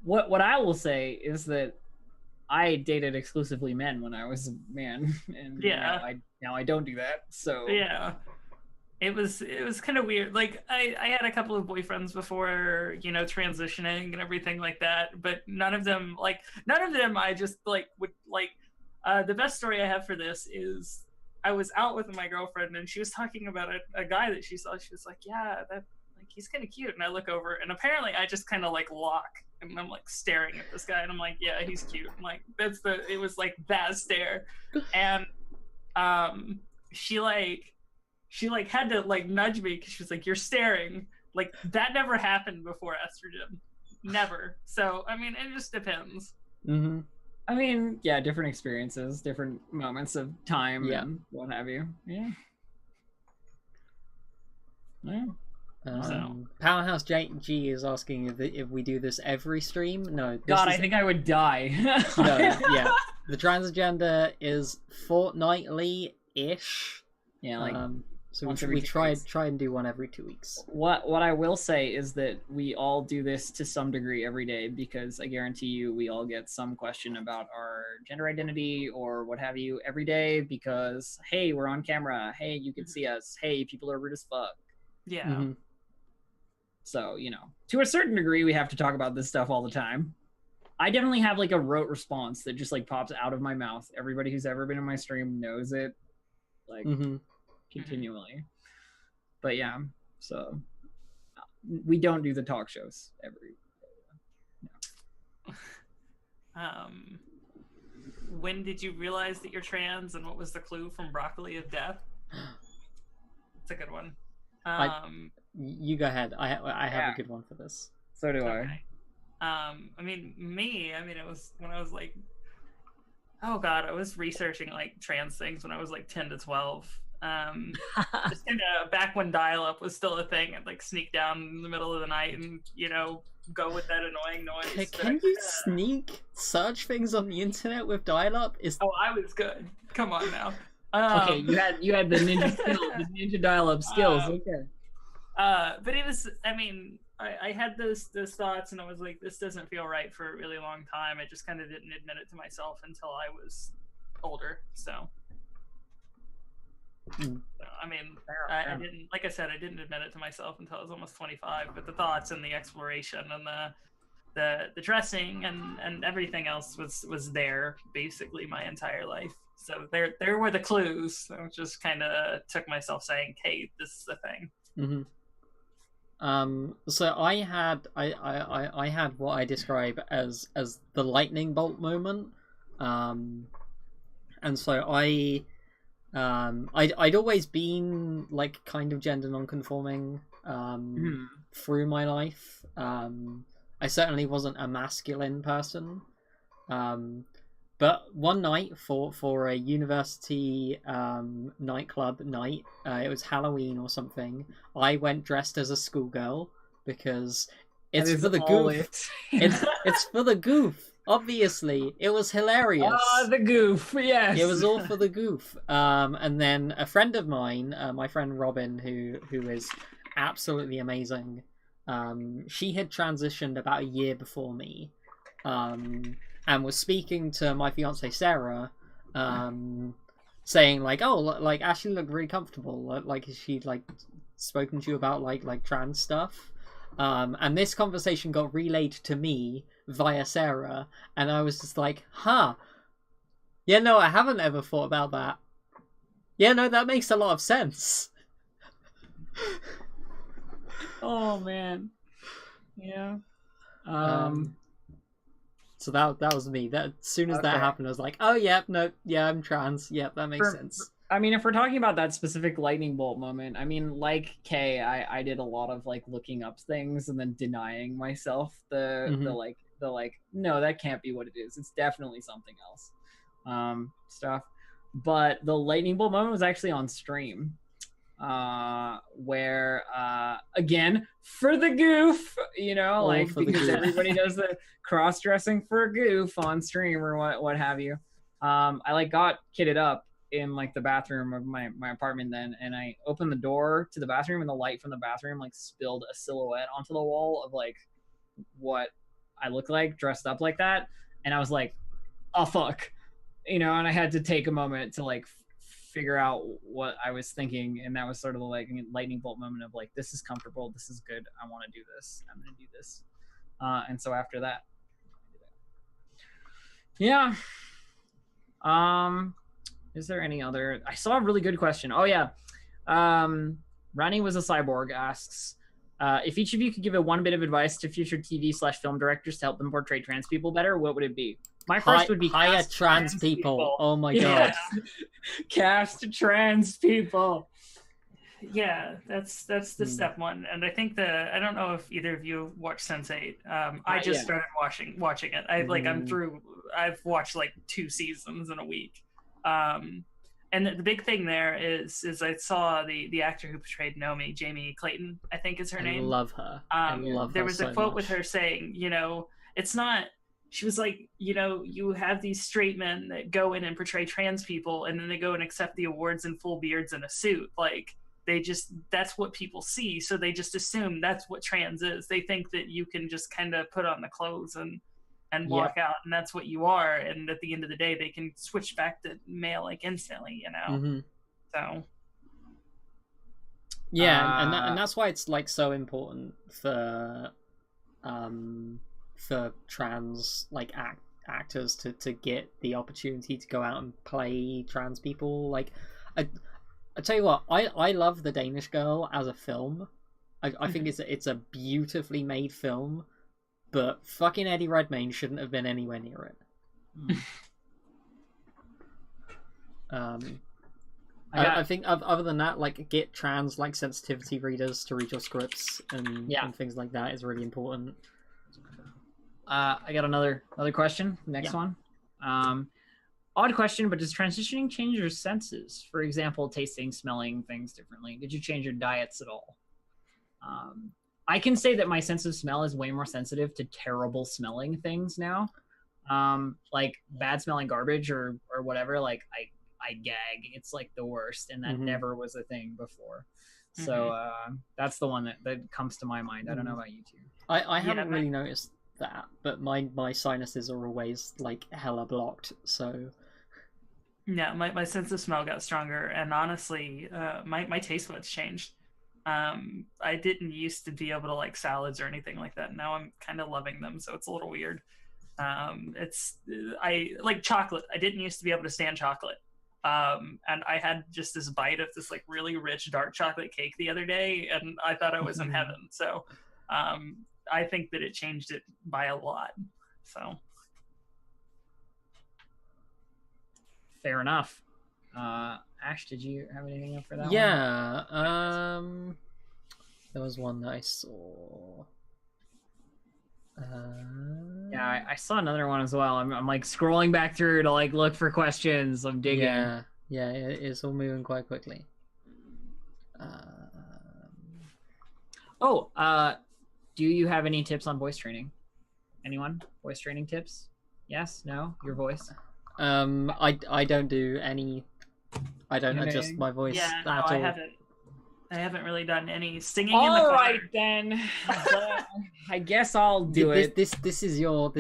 Speaker 3: what
Speaker 2: I will say is that I dated exclusively men when I was a man, and now I don't do that. So
Speaker 3: yeah, it was kind of weird. Like I had a couple of boyfriends before, transitioning and everything like that, but none of them I just like would like. The best story I have for this is I was out with my girlfriend and she was talking about a guy that she saw. She was like, yeah, that like he's kind of cute. And I look over and apparently I just kind of like lock and I'm like staring at this guy and I'm like, yeah, he's cute. I'm like, it was like that stare. And she had to like nudge me because she was like, you're staring. Like that never happened before estrogen. Never. So I mean, it just depends.
Speaker 1: Mm-hmm.
Speaker 2: I mean, yeah, different experiences, different moments of time, and what have you. Yeah. Yeah.
Speaker 1: Powerhouse G is asking if we do this every stream. No.
Speaker 2: God, I think I would die.
Speaker 1: No, yeah. The transgender is fortnightly-ish.
Speaker 2: Yeah, like
Speaker 1: so we try and do one every 2 weeks.
Speaker 2: What I will say is that we all do this to some degree every day, because I guarantee you we all get some question about our gender identity or what have you every day, because hey, we're on camera, hey, you can see us, hey, people are rude as fuck.
Speaker 3: Yeah.
Speaker 1: Mm-hmm.
Speaker 2: So, you know, to a certain degree we have to talk about this stuff all the time. I definitely have like a rote response that just like pops out of my mouth. Everybody who's ever been in my stream knows it. Like continually. But yeah, so we don't do the talk shows every
Speaker 3: When did you realize that you're trans, and what was the clue from Broccoli of Death? It's a good one.
Speaker 1: You go ahead. I have a good one for this.
Speaker 2: So do
Speaker 3: okay. I mean, it was when I was like, oh god, I was researching like trans things when I was like 10 to 12. Just kind of back when dial-up was still a thing, and like sneak down in the middle of the night and, you know, go with that annoying noise.
Speaker 1: Can you sneak search things on the internet with dial-up?
Speaker 3: Oh, I was good. Come on now.
Speaker 2: Okay, you had the ninja skills, the ninja dial-up skills. Okay.
Speaker 3: But it was, I mean, I had those thoughts, and I was like, this doesn't feel right for a really long time. I just kind of didn't admit it to myself until I was older. So I mean, I didn't, like I said, I didn't admit it to myself until I was almost 25. But the thoughts and the exploration and the dressing and everything else was there basically my entire life. So there were the clues. I just kind of took myself saying, "Hey, this is the thing."
Speaker 1: Mm-hmm. So I had what I describe as the lightning bolt moment. And so I'd always been like kind of gender non-conforming through my life. I certainly wasn't a masculine person. But one night for a university nightclub night, it was Halloween or something, I went dressed as a schoolgirl because it's for the goof. It's for the goof. Obviously, it was hilarious.
Speaker 2: Ah, the goof, yes.
Speaker 1: It was all for the goof. And then a friend of mine, my friend Robin, who is absolutely amazing, she had transitioned about a year before me, and was speaking to my fiance Sarah, saying like, "Oh, like Ashley looked really comfortable. Like she'd like spoken to you about like trans stuff." And this conversation got relayed to me via Sarah, and I was just like, huh. Yeah, no, I haven't ever thought about that. Yeah, no, that makes a lot of sense.
Speaker 2: Oh, man. Yeah.
Speaker 1: So that was me. That as soon as that happened, I was like, oh, yeah, no, yeah, I'm trans. Yeah, that makes sense.
Speaker 2: I mean, if we're talking about that specific lightning bolt moment, I mean, like Kay, I did a lot of like looking up things and then denying myself the no, that can't be what it is. It's definitely something else. Stuff. But the lightning bolt moment was actually on stream. Where again, for the goof, you know, all like because everybody does the cross-dressing for a goof on stream or what have you. I like got kitted up in like the bathroom of my apartment then, and I opened the door to the bathroom, and the light from the bathroom like spilled a silhouette onto the wall of like what I look like dressed up like that, and I was like, oh fuck, you know, and I had to take a moment to like figure out what I was thinking, and that was sort of the like lightning bolt moment of like, this is comfortable, this is good, I want to do this, I'm gonna do this. And so after that, yeah. Is there any other? I saw a really good question. Oh yeah. Ronnie was a cyborg asks, if each of you could give a one bit of advice to future TV/film directors to help them portray trans people better, what would it be? My first would be
Speaker 1: hire
Speaker 2: cast
Speaker 1: trans people. Oh my
Speaker 2: Yeah.
Speaker 1: god.
Speaker 2: Cast trans people.
Speaker 3: Yeah, that's the step one, and I think I don't know if either of you watched Sense8. I just
Speaker 2: yeah.
Speaker 3: started watching it. I'm through. I've watched like 2 seasons in a week. And the big thing there is I saw the actor who portrayed Nomi, Jamie Clayton, I think is her name.
Speaker 1: I love her. I love her.
Speaker 3: There was
Speaker 1: so
Speaker 3: a quote
Speaker 1: much.
Speaker 3: with her saying, it's not. She was like, you have these straight men that go in and portray trans people, and then they go and accept the awards in full beards and a suit. Like, that's what people see, so they just assume that's what trans is. They think that you can just kind of put on the clothes and walk out, and that's what you are, and at the end of the day they can switch back to male like instantly, so
Speaker 1: yeah. And that's why it's like so important for trans like actors to get the opportunity to go out and play trans people. Like I tell you what, I love The Danish Girl as a film. I think it's a beautifully made film, but fucking Eddie Redmayne shouldn't have been anywhere near it. I think other than that, like, get trans like sensitivity readers to read your scripts and things like that is really important.
Speaker 2: I got another question. Next one. Odd question, but does transitioning change your senses? For example, tasting, smelling things differently. Did you change your diets at all? I can say that my sense of smell is way more sensitive to terrible smelling things now. Like bad smelling garbage or whatever, like I gag. It's like the worst, and that never was a thing before. So that's the one that comes to my mind. I don't know about you two.
Speaker 1: I haven't really noticed that, but my sinuses are always like hella blocked, so
Speaker 3: yeah, my sense of smell got stronger, and honestly my taste buds changed. I didn't used to be able to like salads or anything like that. Now I'm kind of loving them, so it's a little weird. I like chocolate. I didn't used to be able to stand chocolate. And I had just this bite of this like really rich dark chocolate cake the other day, and I thought I was in heaven. So I think that it changed it by a lot. So
Speaker 2: fair enough. Ash, did you have anything up for that one?
Speaker 1: Yeah. There was one that I saw.
Speaker 2: Yeah, I saw another one as well. I'm like scrolling back through to like look for questions. I'm digging.
Speaker 1: Yeah, it's all moving quite quickly.
Speaker 2: Do you have any tips on voice training? Anyone? Voice training tips? Yes? No? Your voice?
Speaker 1: I don't do any. I don't adjust my voice at all.
Speaker 3: I haven't really done any singing.
Speaker 2: All right then. I guess I'll do it.
Speaker 1: This is your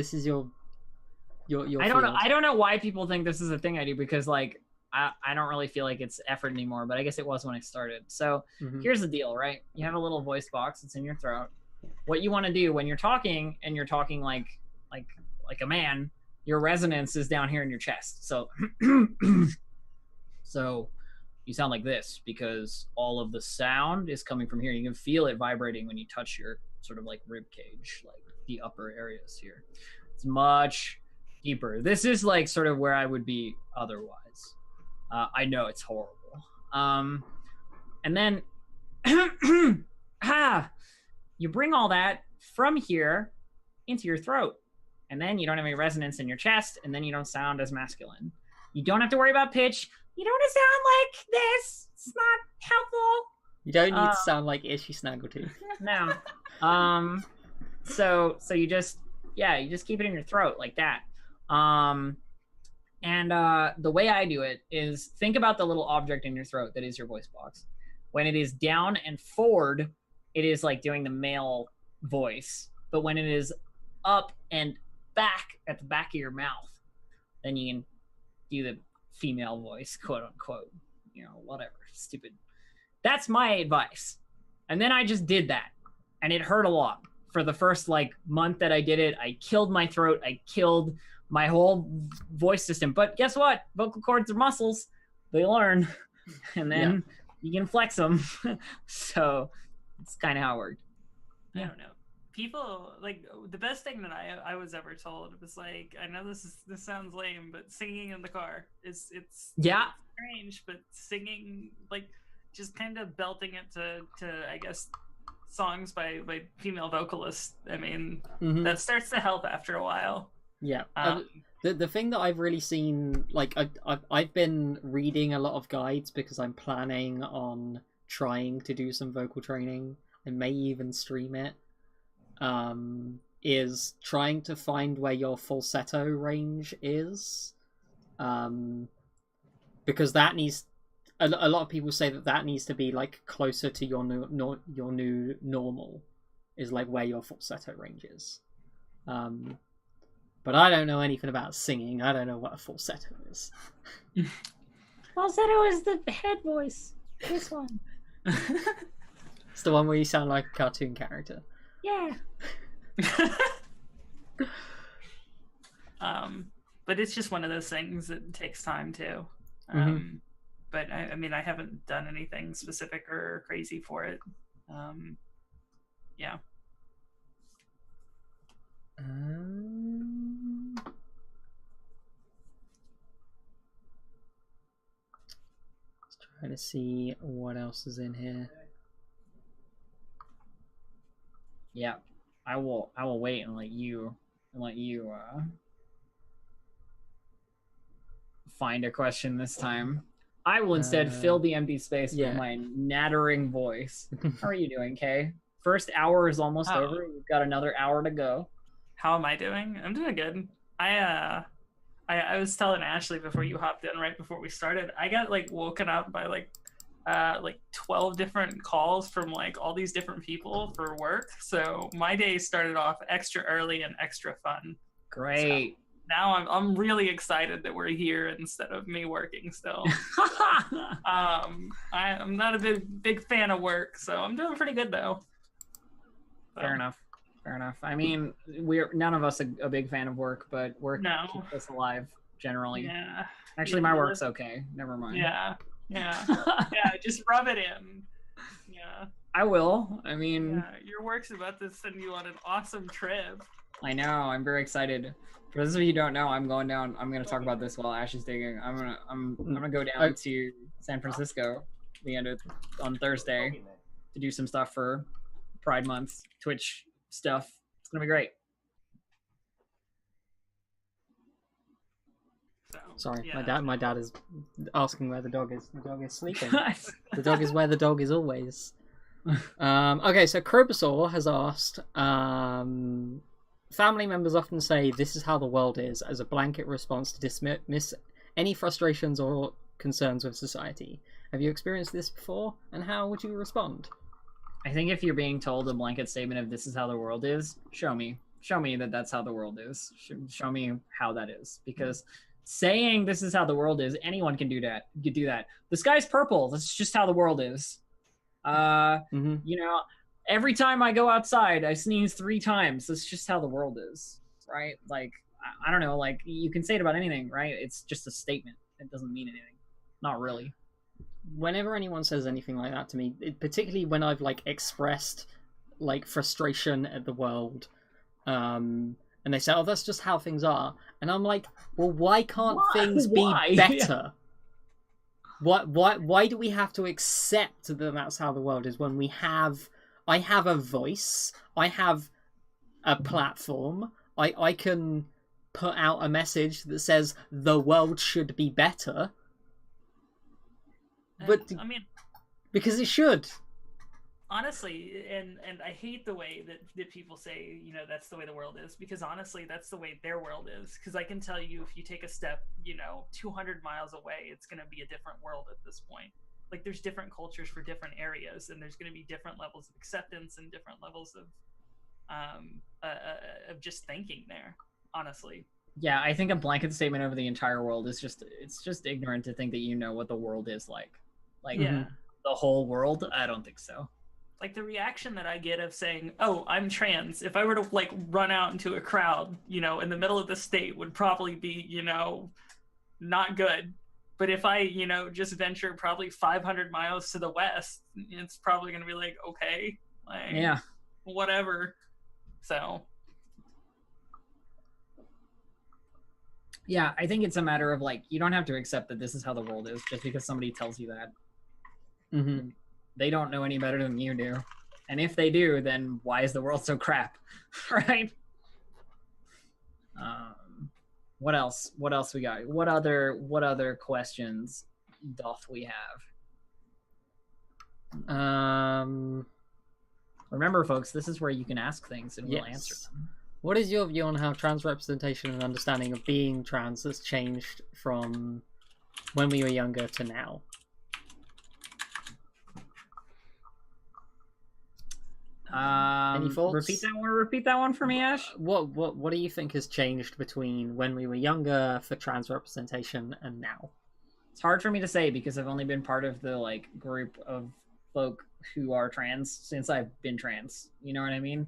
Speaker 2: I don't know why people think this is a thing I do, because like I don't really feel like it's effort anymore, but I guess it was when I started. So here's the deal, right? You have a little voice box that's in your throat. What you want to do when you're talking, and you're talking like a man, your resonance is down here in your chest. So so you sound like this because all of the sound is coming from here. You can feel it vibrating when you touch your sort of like rib cage, like the upper areas here. It's much deeper. This is like sort of where I would be otherwise. I know it's horrible. And then you bring all that from here into your throat, and then you don't have any resonance in your chest, and then you don't sound as masculine. You don't have to worry about pitch. You don't want to sound like this. It's not helpful.
Speaker 1: You don't need to sound like Ishy Snaggletooth.
Speaker 2: No. So you just keep it in your throat like that. And the way I do it is think about the little object in your throat that is your voice box. When it is down and forward, it is like doing the male voice. But when it is up and back at the back of your mouth, then you can do the female voice, quote unquote, whatever, stupid. That's my advice. And then I just did that, and it hurt a lot. For the first like month that I did it, I killed my throat, I killed my whole voice system. But guess what? Vocal cords are muscles. They learn, and then you can flex them. So it's kind of how it worked.
Speaker 3: I don't know. People like the best thing that I was ever told was like, I know this sounds lame, but singing in the car it's strange, but singing like just kind of belting it to I guess songs by female vocalists. I mean, that starts to help after a while.
Speaker 1: Yeah. The thing that I've really seen, like I've been reading a lot of guides because I'm planning on trying to do some vocal training. I may even stream it. Is trying to find where your falsetto range is, because that needs a lot of people say that needs to be like closer to your new normal, is like where your falsetto range is. But I don't know anything about singing. I don't know what a falsetto is.
Speaker 2: Falsetto is the head voice. This one.
Speaker 1: It's the one where you sound like a cartoon character.
Speaker 2: Yeah.
Speaker 3: But it's just one of those things that takes time too. But I mean, I haven't done anything specific or crazy for it. Yeah.
Speaker 1: Let's try to see what else is in here.
Speaker 2: Yeah, I will wait and let you find a question this time. I will instead fill the empty space with my nattering voice. How are you doing, Kay? First hour is almost over. We've got another hour to go.
Speaker 3: How am I doing? I'm doing good. I was telling Ashley before you hopped in, right before we started, I got like woken up by like 12 different calls from like all these different people for work. So my day started off extra early and extra fun.
Speaker 2: Great.
Speaker 3: So now I'm really excited that we're here instead of me working still. I'm not a big fan of work, so I'm doing pretty good though.
Speaker 2: Fair enough. I mean, none of us a big fan of work, but work keeps us alive generally. Yeah. Actually, my work's okay. Never mind.
Speaker 3: Yeah. Yeah, just rub it in. Yeah.
Speaker 2: I will. I mean,
Speaker 3: your work's about to send you on an awesome trip.
Speaker 2: I know. I'm very excited. For those of you who don't know, I'm going down. I'm going to talk about this while Ash is digging. I'm gonna go down to San Francisco on Thursday to do some stuff for Pride Month, Twitch stuff. It's gonna be great.
Speaker 1: Sorry, my dad is asking where the dog is. The dog is sleeping. The dog is where the dog is always. Okay, so Crobasaur has asked, family members often say this is how the world is as a blanket response to dismiss any frustrations or concerns with society. Have you experienced this before, and how would you respond?
Speaker 2: I think if you're being told a blanket statement of this is how the world is, show me that that's how the world is. Show me how that is, because saying this is how the world is, anyone can do that. You could do that. The sky's purple. That's just how the world is. You know, every time I go outside, I sneeze 3 times. That's just how the world is, right? Like, I don't know. Like, you can say it about anything, right? It's just a statement. It doesn't mean anything. Not really.
Speaker 1: Whenever anyone says anything like that to me, particularly when I've like expressed like frustration at the world, and they say, "Oh, that's just how things are," and I'm like, "Well, why can't things be better? Why do we have to accept that that's how the world is when I have a voice, I have a platform, I can put out a message that says the world should be better." But
Speaker 3: I mean,
Speaker 1: because it should.
Speaker 3: Honestly, and I hate the way that people say, you know, that's the way the world is, because honestly, that's the way their world is. Because I can tell you, if you take a step, 200 miles away, it's going to be a different world at this point. Like, there's different cultures for different areas, and there's going to be different levels of acceptance and different levels of just thinking there, honestly.
Speaker 2: Yeah, I think a blanket statement over the entire world is just ignorant to think that you know what the world is like. Like, the whole world? I don't think so.
Speaker 3: like the reaction that I get of saying, "Oh, I'm trans," if I were to like run out into a crowd, in the middle of the state, would probably be, not good. But if I, just venture probably 500 miles to the west, it's probably going to be like, okay, like,
Speaker 2: Yeah.
Speaker 3: whatever. So.
Speaker 2: Yeah, I think it's a matter of like, you don't have to accept that this is how the world is just because somebody tells you that.
Speaker 1: Mm-hmm.
Speaker 2: They don't know any better than you do. And if they do, then why is the world so crap? Right? What else? What else we got? What other questions doth we have? Remember, folks, this is where you can ask things and we'll answer them.
Speaker 1: What is your view on how trans representation and understanding of being trans has changed from when we were younger to now? Any thoughts?
Speaker 2: Repeat that one for me, Ash.
Speaker 1: What do you think has changed between when we were younger for trans representation and now?
Speaker 2: It's hard for me to say because I've only been part of the like group of folk who are trans since I've been trans. You know what I mean?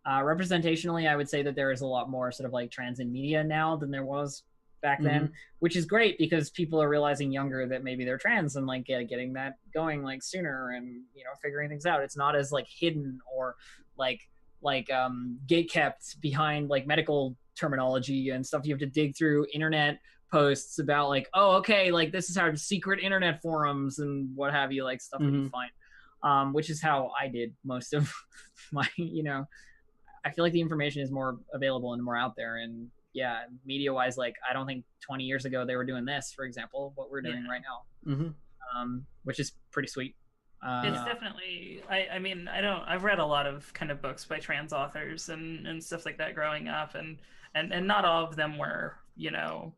Speaker 2: Representationally, I would say that there is a lot more sort of like trans in media now than there was back then, which is great because people are realizing younger that maybe they're trans and like getting that going like sooner and figuring things out. It's not as like hidden or like gatekept behind like medical terminology and stuff. You have to dig through internet posts about like, oh, okay, like this is how secret internet forums and what have you, like stuff that you find, which is how I did most of my, I feel like the information is more available and more out there. And yeah, media wise, like I don't think 20 years ago they were doing this, for example, what we're doing right now, which is pretty sweet.
Speaker 3: It's definitely, I've read a lot of kind of books by trans authors and stuff like that growing up, and not all of them were, the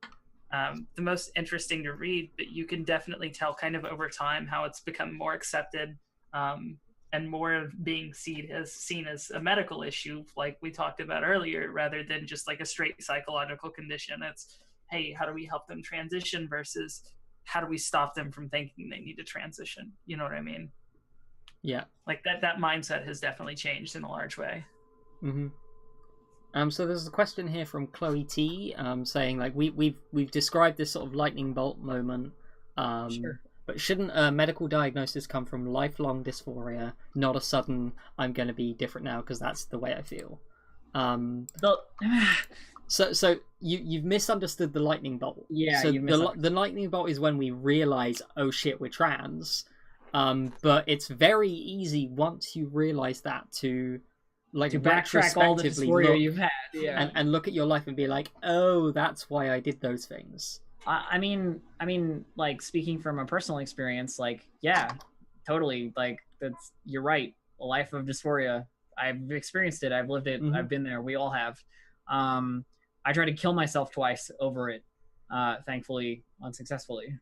Speaker 3: most interesting to read, but you can definitely tell kind of over time how it's become more accepted, and more of being seen as a medical issue, like we talked about earlier, rather than just like a straight psychological condition. It's, hey, how do we help them transition versus how do we stop them from thinking they need to transition? You know what I mean?
Speaker 1: Yeah.
Speaker 3: Like that mindset has definitely changed in a large way.
Speaker 1: So there's a question here from Chloe T, saying like we've described this sort of lightning bolt moment.
Speaker 2: Sure.
Speaker 1: But shouldn't a medical diagnosis come from lifelong dysphoria, not a sudden I'm going to be different now because that's the way I feel? So you've misunderstood the lightning bolt.
Speaker 2: Yeah.
Speaker 1: So the lightning bolt is when we realize, oh shit, we're trans. But it's very easy once you realize that to
Speaker 2: backtrack all the dysphoria you've had,
Speaker 1: and look at your life and be like, oh, that's why I did those things.
Speaker 2: I mean, like speaking from a personal experience, like, yeah, totally. Like you're right. A life of dysphoria. I've experienced it. I've lived it. I've been there. We all have. I tried to kill myself twice over it. Thankfully, unsuccessfully,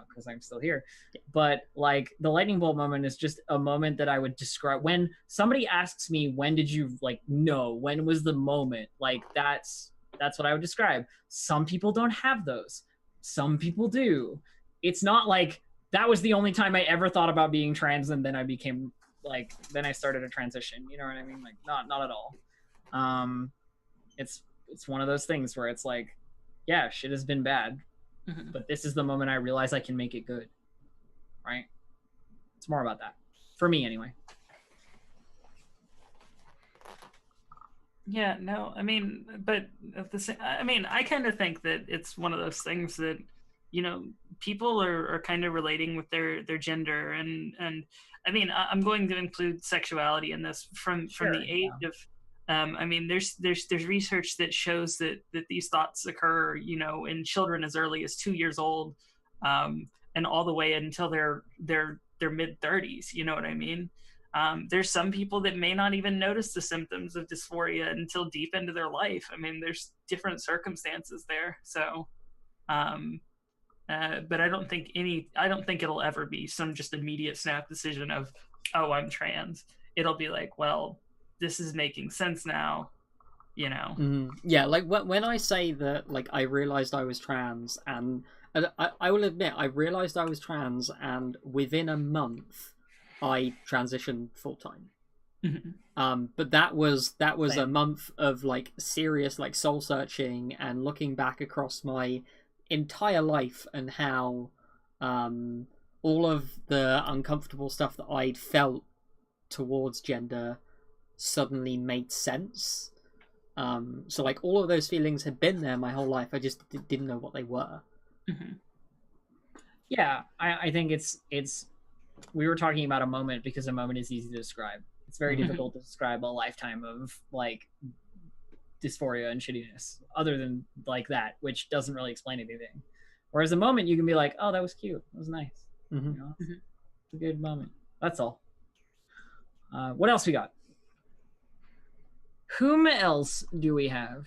Speaker 2: because I'm still here. But like the lightning bolt moment is just a moment that I would describe when somebody asks me, when did you know, when was the moment? Like that's what I would describe. Some people don't have those. Some people do. It's not like that was the only time I ever thought about being trans and then I became then I started a transition. You know what I mean? Like not at all. It's one of those things where it's like, yeah, shit has been bad, but this is the moment I realize I can make it good. Right? It's more about that. For me anyway.
Speaker 3: Yeah, no, I kind of think that it's one of those things that, people are kind of relating with their gender, and I'm going to include sexuality in this from the age of, there's research that shows that these thoughts occur, in children as early as 2 years old, and all the way until their mid 30s. You know what I mean? There's some people that may not even notice the symptoms of dysphoria until deep into their life. There's different circumstances there. So, but I don't think it'll ever be some just immediate snap decision of, oh, I'm trans. It'll be like, well, this is making sense now,
Speaker 1: Yeah, like when I say that, like I realized I was trans, and I will admit I realized I was trans, and within a month I transitioned full time. But that was a
Speaker 2: Same.
Speaker 1: month of like serious like soul searching and looking back across my entire life and how all of the uncomfortable stuff that I'd felt towards gender suddenly made sense. So like all of those feelings had been there my whole life. I just didn't know what they were.
Speaker 2: Yeah, I think it's we were talking about a moment because a moment is easy to describe. It's very difficult to describe a lifetime of like dysphoria and shittiness other than like that, which doesn't really explain anything. Whereas a moment you can be like, oh, that was cute, that was nice. You know, it's a good moment. That's all. What else we got? Whom else do we have?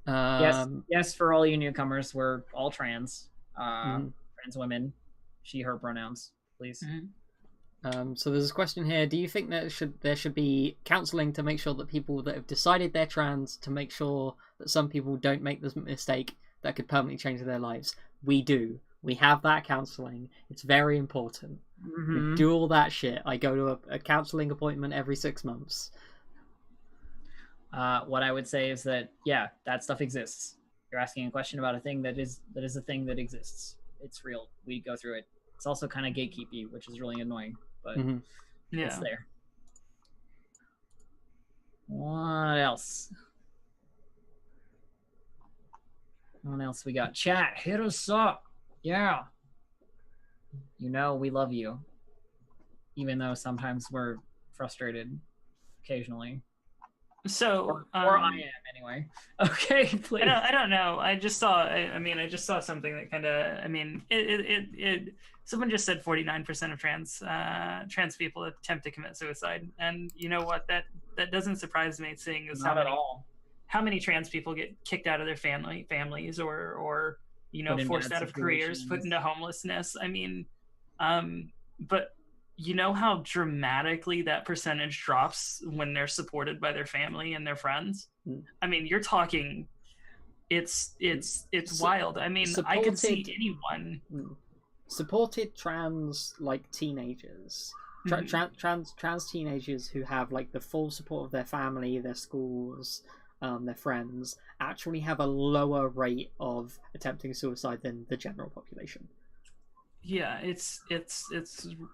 Speaker 2: Yes, for all you newcomers, we're all trans. Trans women, she, her pronouns, please.
Speaker 1: So there's a question here. Do you think that there should be counselling to make sure that people that have decided they're trans, to make sure that some people don't make this mistake that could permanently change their lives? We do. We have that counselling. It's very important. We do all that shit. I go to a counselling appointment every 6 months.
Speaker 2: What I would say is that, yeah, that stuff exists. You're asking a question about a thing that is a thing that exists. It's real. We go through it. It's also kind of gatekeepy, which is really annoying, but it's there. What else? What else we got? Chat, hit us up. Yeah. You know we love you. Even though sometimes we're frustrated occasionally.
Speaker 3: So,
Speaker 2: or I am anyway. Okay, please.
Speaker 3: I don't know. I just saw. I just saw something that kind of. I mean, it. Someone just said 49% of trans people attempt to commit suicide, and you know what? That doesn't surprise me. Seeing as how many trans people get kicked out of their families, or you know, forced out of careers, put into homelessness. I mean, but. You know how dramatically that percentage drops when they're supported by their family and their friends? I mean, you're talking, it's wild. I mean, I could see anyone.
Speaker 1: Supported trans, like, teenagers. Trans teenagers who have, like, the full support of their family, their schools, their friends, actually have a lower rate of attempting suicide than the general population.
Speaker 3: Yeah, it's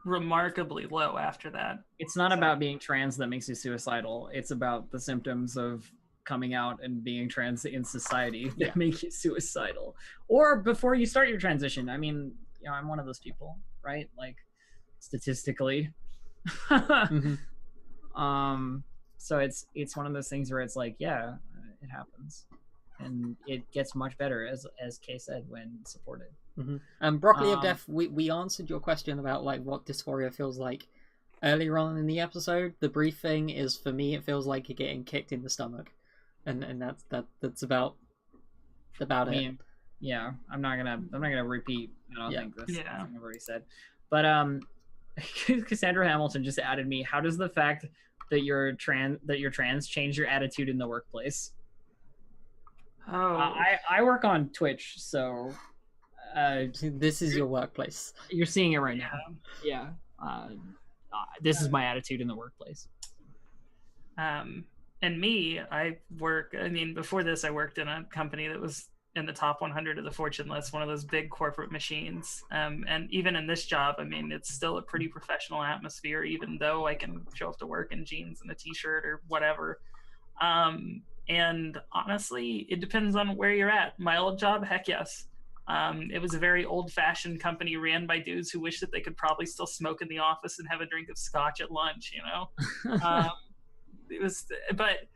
Speaker 3: remarkably low after that.
Speaker 2: It's not about being trans that makes you suicidal. It's about the symptoms of coming out and being trans in society that make you suicidal. Or before you start your transition. I mean, you know, I'm one of those people, right? Like, statistically. So it's one of those things where it's like, yeah, it happens. And it gets much better, as Kay said, when supported.
Speaker 1: Broccoli of Death, we answered your question about like what dysphoria feels like earlier on in the episode. The brief thing is, for me, it feels like you're getting kicked in the stomach, and that's about it.
Speaker 2: Yeah, I'm not gonna repeat. I don't think this thing I've already said, but Cassandra Hamilton just added me. How does the fact that you're trans change your attitude in the workplace? I work on Twitch, so.
Speaker 1: This is your workplace.
Speaker 2: You're seeing it right now. Yeah. This is my attitude in the workplace.
Speaker 3: And me, I work. I mean, before this, I worked in a company that was in the top 100 of the Fortune list, one of those big corporate machines. And even in this job, I mean, it's still a pretty professional atmosphere, even though I can show up to work in jeans and a t-shirt or whatever. And honestly, it depends on where you're at. My old job, heck yes. It was a very old-fashioned company ran by dudes who wish that they could probably still smoke in the office and have a drink of scotch at lunch, you know? It was, but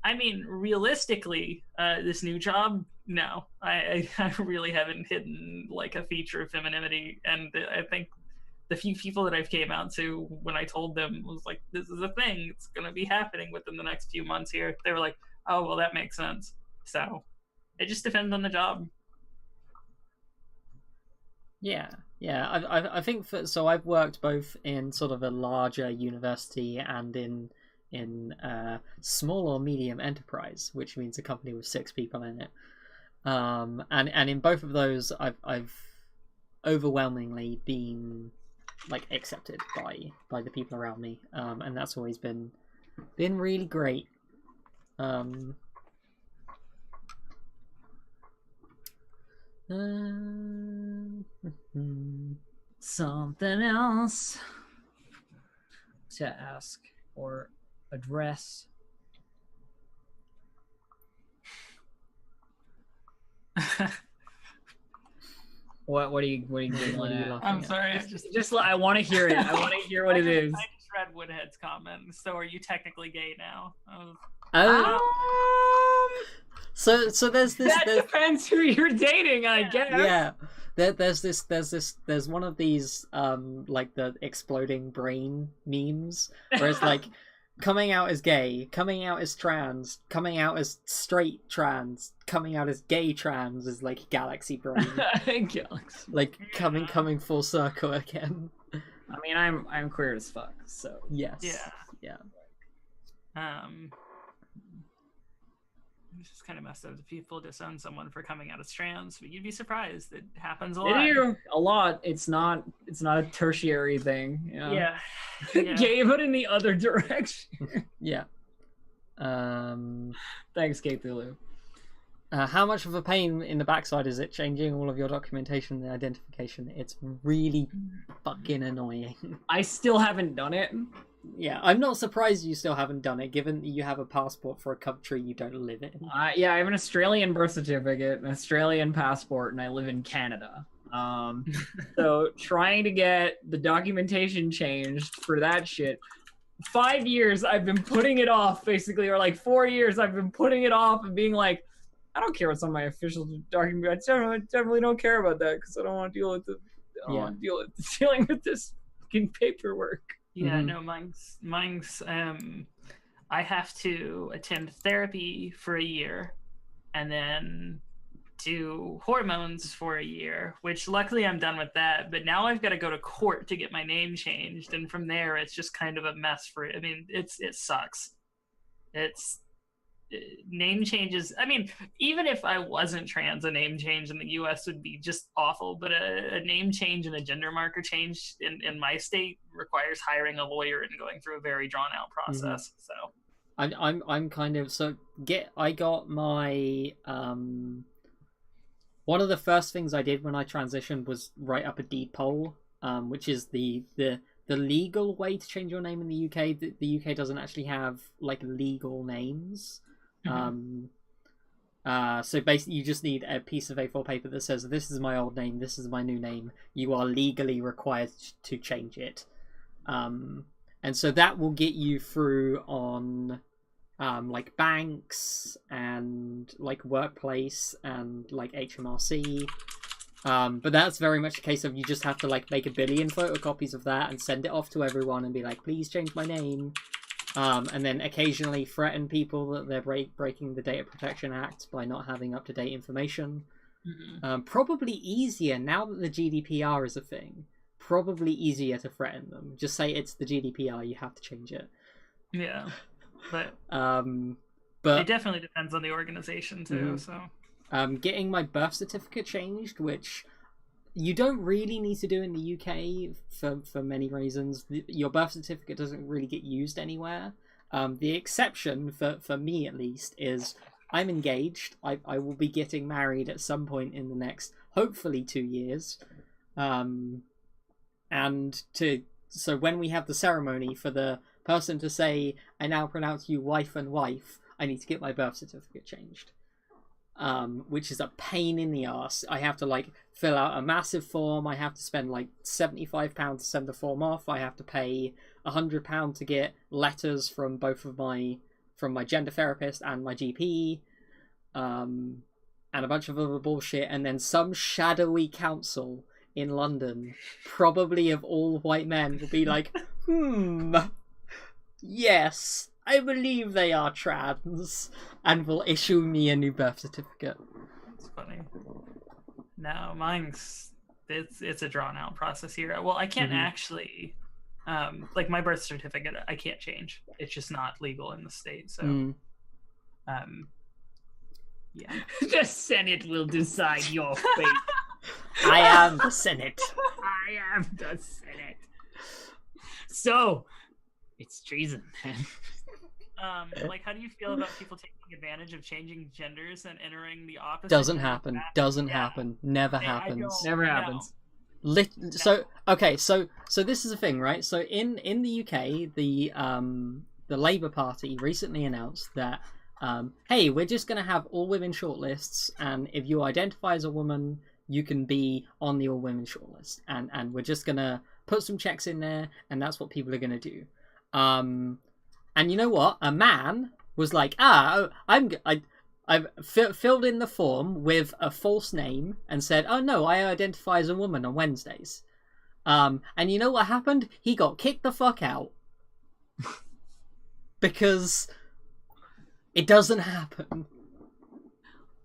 Speaker 3: I mean, realistically, this new job, no, I really haven't hidden like a feature of femininity, and I think the few people that I've came out to when I told them was like, this is a thing, it's gonna be happening within the next few months here. They were like, oh, well, that makes sense. So it just depends on the job.
Speaker 1: Yeah. I think so. I've worked both in sort of a larger university and in small or medium enterprise, which means a company with 6 people in it. And in both of those, I've overwhelmingly been like accepted by the people around me, and that's always been Been really great.
Speaker 2: Something else to ask or address. What are you giggling at?
Speaker 3: I'm sorry.
Speaker 2: I want to hear it. I want to hear what it is.
Speaker 3: I just read Woodhead's comment. So are you technically gay now?
Speaker 1: So there's this.
Speaker 2: That depends who you're dating, I guess.
Speaker 1: Yeah. There's one of these like the exploding brain memes where it's like coming out as gay, coming out as trans, coming out as straight trans, coming out as gay trans is like galaxy brain.
Speaker 2: Galaxy.
Speaker 1: Like coming full circle again.
Speaker 2: I mean, I'm queer as fuck, so
Speaker 1: yes.
Speaker 3: Yeah. It's just kind of messed up if people disown someone for coming out as trans, but you'd be surprised. It happens a lot.
Speaker 2: A lot. It's not a tertiary thing. You know?
Speaker 3: Yeah.
Speaker 2: Gay, but in the other direction.
Speaker 1: Yeah.
Speaker 2: Thanks, Kate Thulu.
Speaker 1: How much of a pain in the backside is it changing all of your documentation and identification? It's really fucking annoying.
Speaker 2: I still haven't done it.
Speaker 1: Yeah, I'm not surprised you still haven't done it, given that you have a passport for a country you don't live in.
Speaker 2: Yeah, I have an Australian birth certificate, an Australian passport, and I live in Canada. So trying to get the documentation changed for that shit. 5 years I've been putting it off, basically, or like 4 years I've been putting it off and being like, I don't care what's on my official document. I definitely don't care about that because I don't want to deal with dealing with this fucking paperwork.
Speaker 3: Yeah, no, mine's I have to attend therapy for a year and then do hormones for a year, which luckily I'm done with that, but now I've got to go to court to get my name changed, and from there it's just kind of a mess I mean, it sucks. Name changes, I mean, even if I wasn't trans, a name change in the US would be just awful, but a name change and a gender marker change in my state requires hiring a lawyer and going through a very drawn out process. So
Speaker 1: I'm kind of I got my one of the first things I did when I transitioned was write up a deed poll, which is the legal way to change your name in the UK. The UK doesn't actually have like legal names. So basically you just need a piece of A4 paper that says this is my old name, this is my new name, you are legally required to change it, and so that will get you through on like banks and like workplace and like HMRC, but that's very much a case of you just have to like make 1 billion photocopies of that and send it off to everyone and be like, please change my name. And then occasionally threaten people that they're breaking the Data Protection Act by not having up-to-date information. Probably easier, now that the GDPR is a thing, probably easier to threaten them. Just say it's the GDPR, you have to change it.
Speaker 3: Yeah, but
Speaker 1: it
Speaker 3: definitely depends on the organization too. So
Speaker 1: getting my birth certificate changed, which you don't really need to do in the UK for many reasons. Your birth certificate doesn't really get used anywhere. The exception, for me at least, is I'm engaged. I will be getting married at some point in the next, hopefully, 2 years. So when we have the ceremony for the person to say, I now pronounce you wife and wife, I need to get my birth certificate changed. Which is a pain in the ass. I have to like fill out a massive form. I have to spend like £75 to send the form off. I have to pay £100 to get letters from both of my gender therapist and my GP, and a bunch of other bullshit. And then some shadowy council in London, probably of all white men, will be like, yes, I believe they are trans, and will issue me a new birth certificate.
Speaker 3: It's funny. No, it's a drawn out process here. Well, I can't actually, like my birth certificate, I can't change. It's just not legal in the state. So, yeah.
Speaker 2: The Senate will decide your fate.
Speaker 1: I am the Senate.
Speaker 2: I am the Senate. So, it's treason, man.
Speaker 3: Like, how do you feel about people taking advantage of changing genders and entering the opposite?
Speaker 1: Doesn't
Speaker 3: gender
Speaker 1: happen.
Speaker 3: back?
Speaker 1: Doesn't
Speaker 3: Yeah.
Speaker 1: happen. Never
Speaker 3: I
Speaker 1: happens.
Speaker 3: don't
Speaker 2: Never
Speaker 3: know.
Speaker 2: happens.
Speaker 1: So okay, so this is the thing, right? So in the UK, the Labour Party recently announced that hey, we're just gonna have all women shortlists, and if you identify as a woman, you can be on the all women shortlist, and we're just gonna put some checks in there, and that's what people are gonna do. And you know what? A man was like, I've filled in the form with a false name and said, oh no, I identify as a woman on Wednesdays. And you know what happened? He got kicked the fuck out. Because it doesn't happen.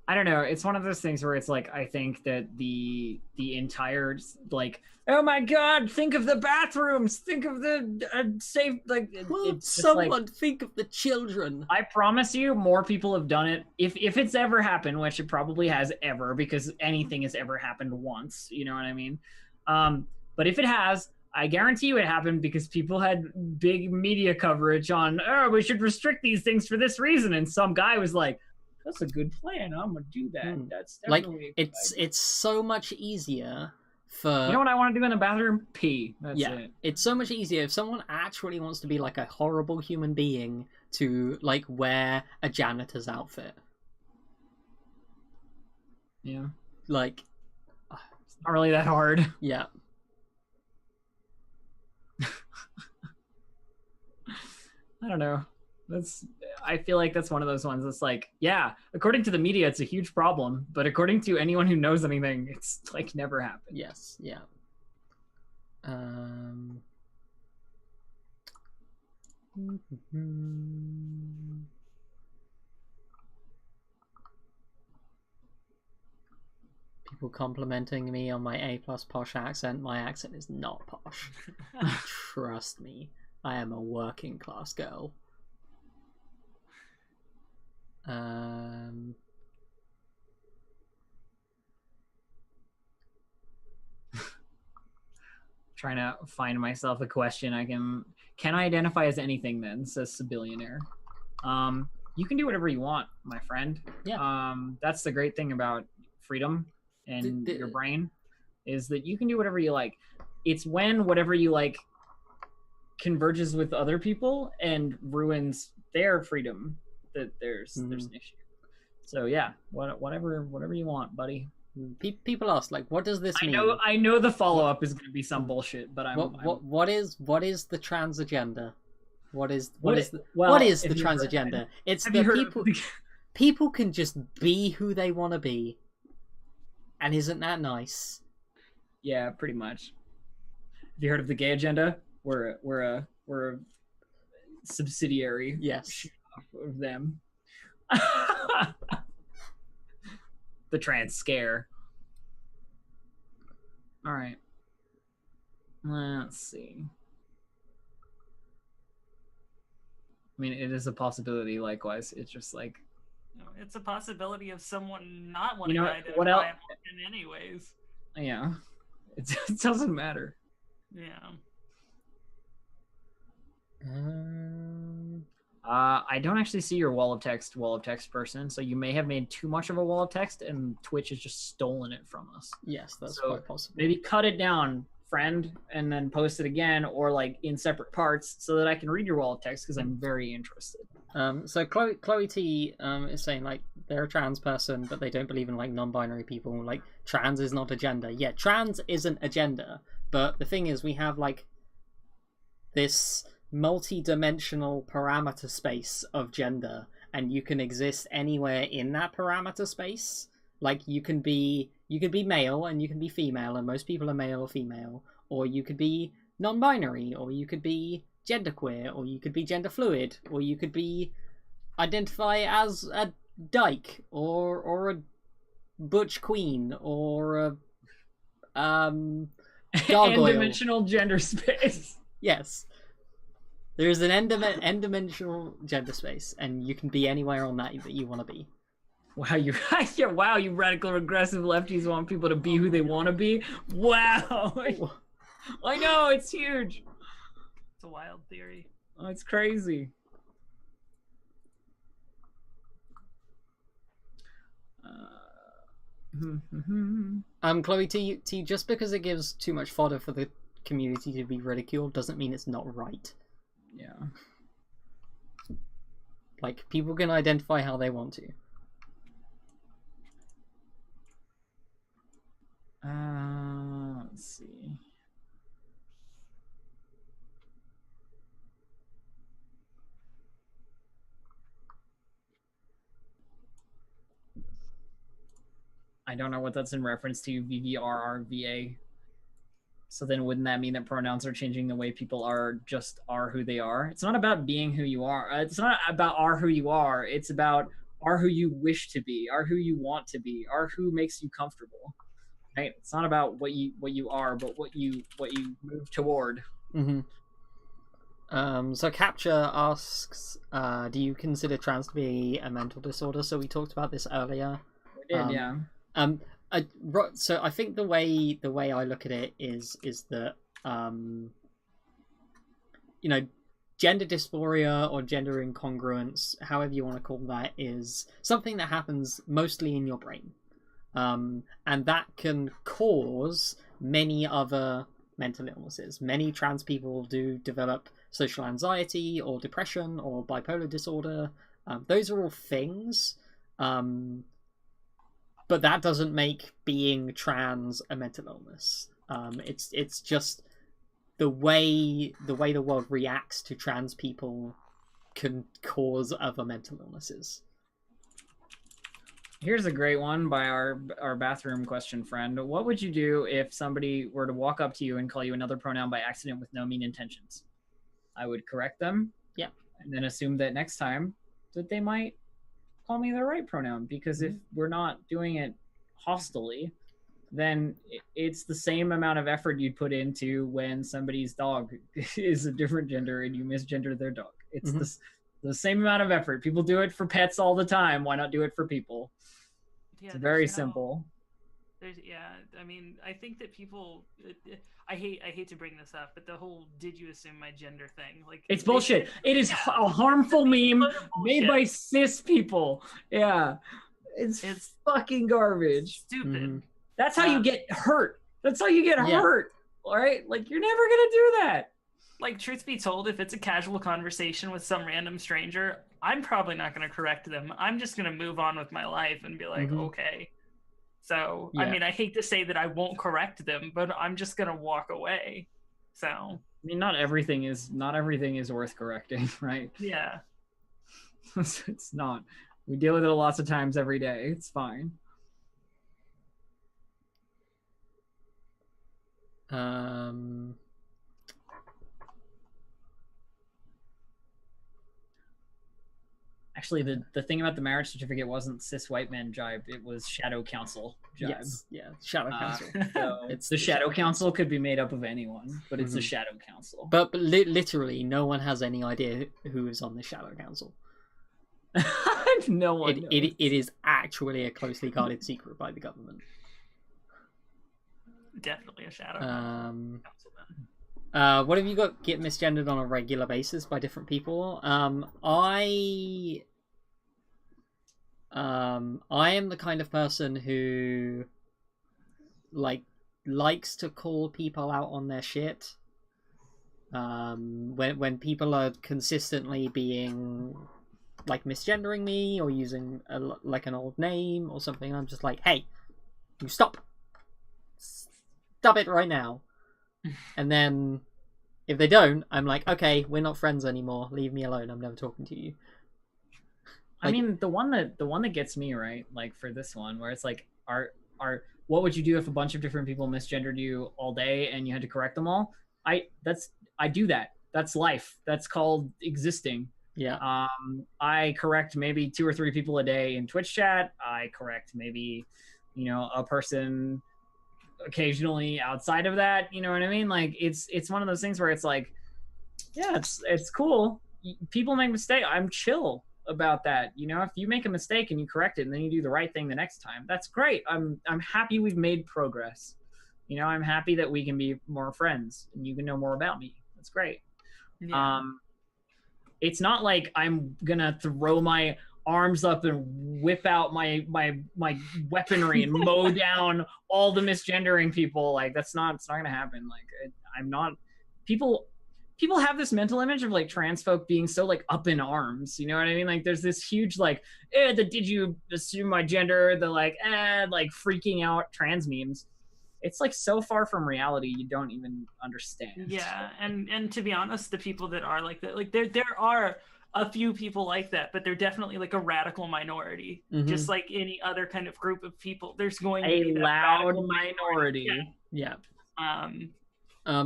Speaker 2: I don't know. It's one of those things where it's like, I think that the entire, like, oh my god, think of the bathrooms, think of the safe, like, it's
Speaker 1: someone
Speaker 2: like,
Speaker 1: think of the children.
Speaker 2: I promise you, more people have done it. If it's ever happened, which it probably has ever, because anything has ever happened once, you know what I mean? But if it has, I guarantee you it happened because people had big media coverage on, oh, we should restrict these things for this reason. And some guy was like, that's a good plan. I'm gonna do that. That's definitely
Speaker 1: like it's so much easier for,
Speaker 2: you know what I want to do in the bathroom? Pee. That's it.
Speaker 1: It's so much easier if someone actually wants to be like a horrible human being to like wear a janitor's outfit.
Speaker 2: Yeah.
Speaker 1: Like,
Speaker 2: it's not really that hard.
Speaker 1: Yeah.
Speaker 2: I don't know. I feel like that's one of those ones that's like, yeah, according to the media, it's a huge problem, but according to anyone who knows anything, it's like never happened.
Speaker 1: Yes, yeah. People complimenting me on my A+ posh accent. My accent is not posh. Trust me, I am a working class girl.
Speaker 2: Trying to find myself a question. Can I identify as anything then, says Sibillionaire. You can do whatever you want, my friend.
Speaker 1: Yeah.
Speaker 2: That's the great thing about freedom and your brain, is that you can do whatever you like. It's when whatever you like converges with other people and ruins their freedom that there's an issue. So yeah, whatever you want, buddy.
Speaker 1: People ask, like, what does this mean?
Speaker 2: I know the follow-up is going to be some bullshit, but
Speaker 1: what is the trans agenda? What is the trans agenda? It's the people can just be who they want to be, and isn't that nice?
Speaker 2: Yeah, pretty much. Have you heard of the gay agenda? We're a subsidiary.
Speaker 1: Yes.
Speaker 2: Of them. The trans scare. All right. Let's see. I mean, it is a possibility. Likewise, it's just like,
Speaker 3: it's a possibility of someone not wanting
Speaker 2: you know,
Speaker 3: to identify
Speaker 2: what else?
Speaker 3: in anyways.
Speaker 2: Yeah, it doesn't matter.
Speaker 3: Yeah.
Speaker 2: I don't actually see your wall of text person, so you may have made too much of a wall of text and Twitch has just stolen it from us.
Speaker 1: Yes, that's quite possible.
Speaker 2: Maybe cut it down, friend, and then post it again, or like in separate parts, so that I can read your wall of text, because I'm very interested.
Speaker 1: So Chloe T is saying, like, they're a trans person, but they don't believe in like non-binary people. Like, trans is not a gender. Yeah, trans isn't a gender, but the thing is, we have like this multi-dimensional parameter space of gender, and you can exist anywhere in that parameter space. Like, you can be male and you can be female, and most people are male or female, or you could be non-binary, or you could be genderqueer, or you could be gender fluid, or you could be identify as a dyke, or a butch queen, or a gargoyle.
Speaker 2: N-dimensional gender space.
Speaker 1: Yes. There's an n-dimensional gender space, and you can be anywhere on that you want to be.
Speaker 2: Wow, you radical regressive lefties want people to be who they want to be. Wow, I know, it's huge.
Speaker 3: It's a wild theory.
Speaker 2: Oh, it's crazy.
Speaker 1: Chloe, T, just because it gives too much fodder for the community to be ridiculed doesn't mean it's not right.
Speaker 2: Yeah.
Speaker 1: Like, people can identify how they want to.
Speaker 2: Let's see. I don't know what that's in reference to, VVRRVA. So then wouldn't that mean that pronouns are changing the way people are who they are? It's not about being who you are. It's not about are who you are. It's about are who you wish to be, are who you want to be, are who makes you comfortable. Right? It's not about what you are, but what you move toward.
Speaker 1: Mm-hmm. So Capture asks, do you consider trans to be a mental disorder? So we talked about this earlier.
Speaker 2: We did, yeah.
Speaker 1: So I think the way I look at it is that gender dysphoria or gender incongruence, however you want to call that, is something that happens mostly in your brain, and that can cause many other mental illnesses. Many trans people do develop social anxiety or depression or bipolar disorder. Those are all things. But that doesn't make being trans a mental illness. It's just the way the world reacts to trans people can cause other mental illnesses.
Speaker 2: Here's a great one by our bathroom question friend. What would you do if somebody were to walk up to you and call you another pronoun by accident with no mean intentions? I would correct them.
Speaker 1: Yeah.
Speaker 2: And then assume that next time that they might call me the right pronoun, because if we're not doing it hostilely, then it's the same amount of effort you'd put into when somebody's dog is a different gender and you misgender their dog. It's the same amount of effort. People do it for pets all the time. Why not do it for people?
Speaker 3: Yeah,
Speaker 2: it's very simple.
Speaker 3: I mean, I think that people, I hate to bring this up, but the whole "did you assume my gender" thing, like,
Speaker 2: it's bullshit. It is a harmful meme made by cis people. Yeah, it's fucking garbage.
Speaker 3: Stupid.
Speaker 2: That's how you get hurt. That's how you get hurt. All right, like, you're never gonna do that.
Speaker 3: Like, truth be told, if it's a casual conversation with some random stranger, I'm probably not gonna correct them. I'm just gonna move on with my life and be like, okay. So, I mean, I hate to say that I won't correct them, but I'm just going to walk away. So, I
Speaker 2: mean, not everything is worth correcting, right?
Speaker 3: Yeah.
Speaker 2: It's not. We deal with it lots of times every day. It's fine. Actually, the thing about the marriage certificate wasn't cis white man jibe. It was shadow council jibe.
Speaker 1: Yes, yeah, shadow council.
Speaker 2: So it's the shadow council could be made up of anyone, but it's the shadow council.
Speaker 1: But literally, no one has any idea who is on the shadow council.
Speaker 2: No one.
Speaker 1: It is actually a closely guarded secret by the government.
Speaker 3: Definitely a shadow council.
Speaker 1: What have you get misgendered on a regular basis by different people? I am the kind of person who likes to call people out on their shit. When people are consistently being misgendering me or using an old name or something, I'm just like, hey, you stop it right now. And then if they don't, I'm like, okay, we're not friends anymore. Leave me alone. I'm never talking to you.
Speaker 2: I mean, the one that gets me, right, like for this one, where it's like, what would you do if a bunch of different people misgendered you all day and you had to correct them all? I do that. That's life. That's called existing.
Speaker 1: Yeah.
Speaker 2: I correct maybe 2 or 3 people a day in Twitch chat. I correct maybe, a person occasionally outside of that, you know what I mean? Like, it's one of those things where it's like, yeah, it's cool. People make mistakes. I'm chill about that. If you make a mistake and you correct it and then you do the right thing the next time, that's great. I'm happy we've made progress. I'm happy that we can be more friends and you can know more about me. That's great. Yeah. It's not like I'm gonna throw my arms up and whip out my weaponry and mow down all the misgendering people. Like it's not gonna happen. Like I'm not. People have this mental image of like trans folk being so like up in arms. You know what I mean? Like there's this huge like, did you assume my gender? The like freaking out trans memes. It's like so far from reality you don't even understand.
Speaker 3: Yeah, and to be honest, the people that are like that, like there are a few people like that, but they're definitely like a radical minority. Just like any other kind of group of people, there's going to be
Speaker 2: a
Speaker 3: that
Speaker 2: loud minority.
Speaker 1: Yeah.
Speaker 3: Yeah.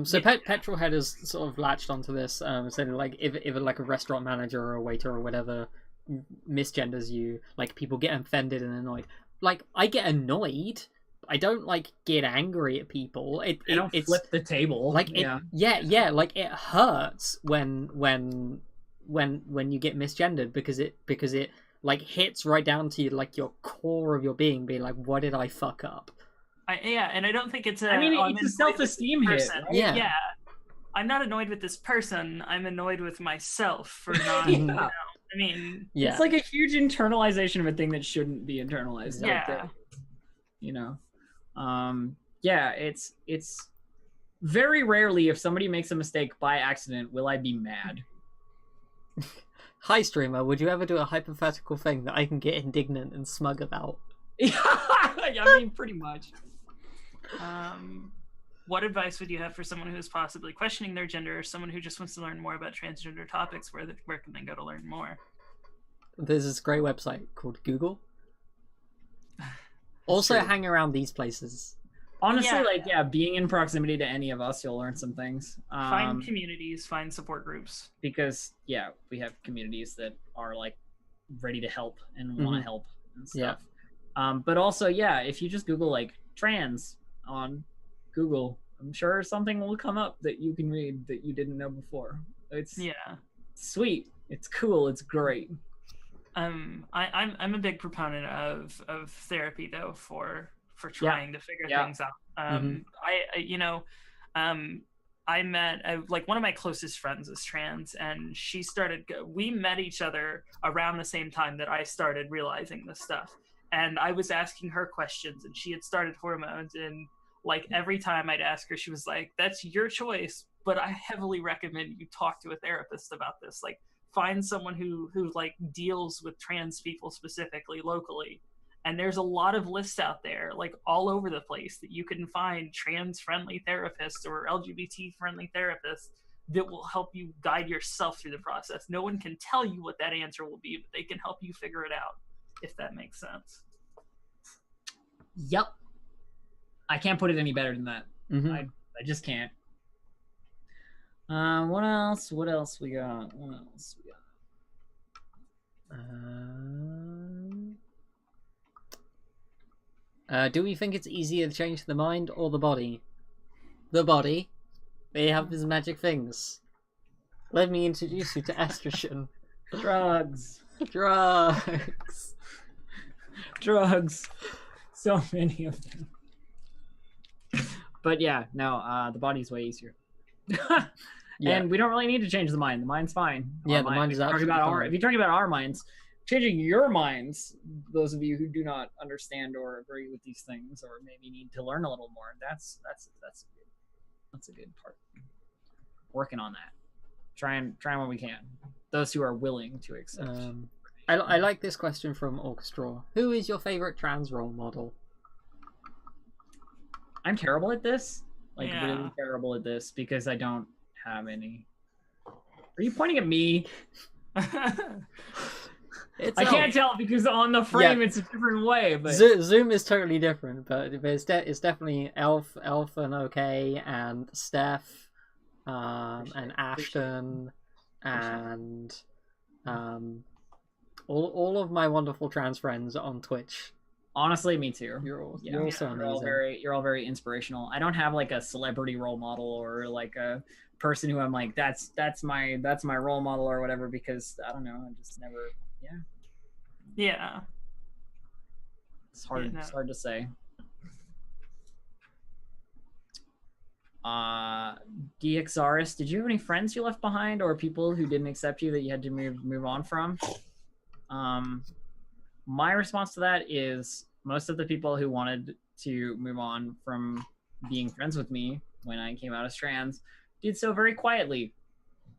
Speaker 1: So Petrolhead has sort of latched onto this, saying like if like a restaurant manager or a waiter or whatever misgenders you, like people get offended and annoyed. Like I get annoyed. I don't like get angry at people. It's
Speaker 2: flip the table.
Speaker 1: Like yeah. Like it hurts when you get misgendered because it like hits right down to like your core of your being, being like, what did I fuck up?
Speaker 3: And I don't think it's a.
Speaker 2: It's a self-esteem hit. Right?
Speaker 1: Yeah.
Speaker 3: I'm not annoyed with this person. I'm annoyed with myself for not. You know, I mean,
Speaker 2: it's like a huge internalization of a thing that shouldn't be internalized.
Speaker 3: Yeah.
Speaker 2: You know, it's very rarely if somebody makes a mistake by accident will I be mad.
Speaker 1: Hi, streamer. Would you ever do a hypothetical thing that I can get indignant and smug about?
Speaker 2: I mean, pretty much.
Speaker 3: What advice would you have for someone who is possibly questioning their gender, or someone who just wants to learn more about transgender topics? Where can they go to learn more?
Speaker 1: There's this great website called Google. Also, hang around these places.
Speaker 2: Honestly, being in proximity to any of us, you'll learn some things.
Speaker 3: Find communities, find support groups.
Speaker 2: Because, we have communities that are, like, ready to help and want to help and stuff. But also, if you just Google, like, trans on Google, I'm sure something will come up that you can read that you didn't know before. It's sweet. It's cool. It's great.
Speaker 3: I'm a big proponent of therapy, though, for trying to figure things out. I met like one of my closest friends is trans, and we met each other around the same time that I started realizing this stuff. And I was asking her questions, and she had started hormones, and like every time I'd ask her, she was like, "That's your choice, but I heavily recommend you talk to a therapist about this. Like, find someone who like deals with trans people specifically locally." And there's a lot of lists out there, like all over the place, that you can find trans-friendly therapists or LGBT-friendly therapists that will help you guide yourself through the process. No one can tell you what that answer will be, but they can help you figure it out, if that makes sense.
Speaker 2: Yep. I can't put it any better than that. I just can't. What else we got?
Speaker 1: Do we think it's easier to change the mind or the body? The body. They have these magic things. Let me introduce you to estrogen.
Speaker 2: Drugs. So many of them. But the body's way easier. And we don't really need to change the mind. The mind's fine.
Speaker 1: The mind is absolutely fine.
Speaker 2: If you're talking about our minds, changing your minds, those of you who do not understand or agree with these things, or maybe need to learn a little more, that's a good part. Working on that. Trying what we can. Those who are willing to accept.
Speaker 1: I like this question from Orchestra. Who is your favorite trans role model?
Speaker 2: I'm terrible at this. Really terrible at this because I don't have any. Are you pointing at me? I can't tell because on the frame it's a different way. But
Speaker 1: Zoom is totally different, but it's definitely Elf and OhKay and Steph, and Ashton, and all of my wonderful trans friends on Twitch.
Speaker 2: Honestly, me too.
Speaker 1: You're also amazing.
Speaker 2: You're all very inspirational. I don't have like a celebrity role model or like a person who I'm like that's my role model or whatever, because I don't know, I just never it's hard it's hard to say. DXRS, did you have any friends you left behind or people who didn't accept you that you had to move on from? My response to that is most of the people who wanted to move on from being friends with me when I came out as trans did so very quietly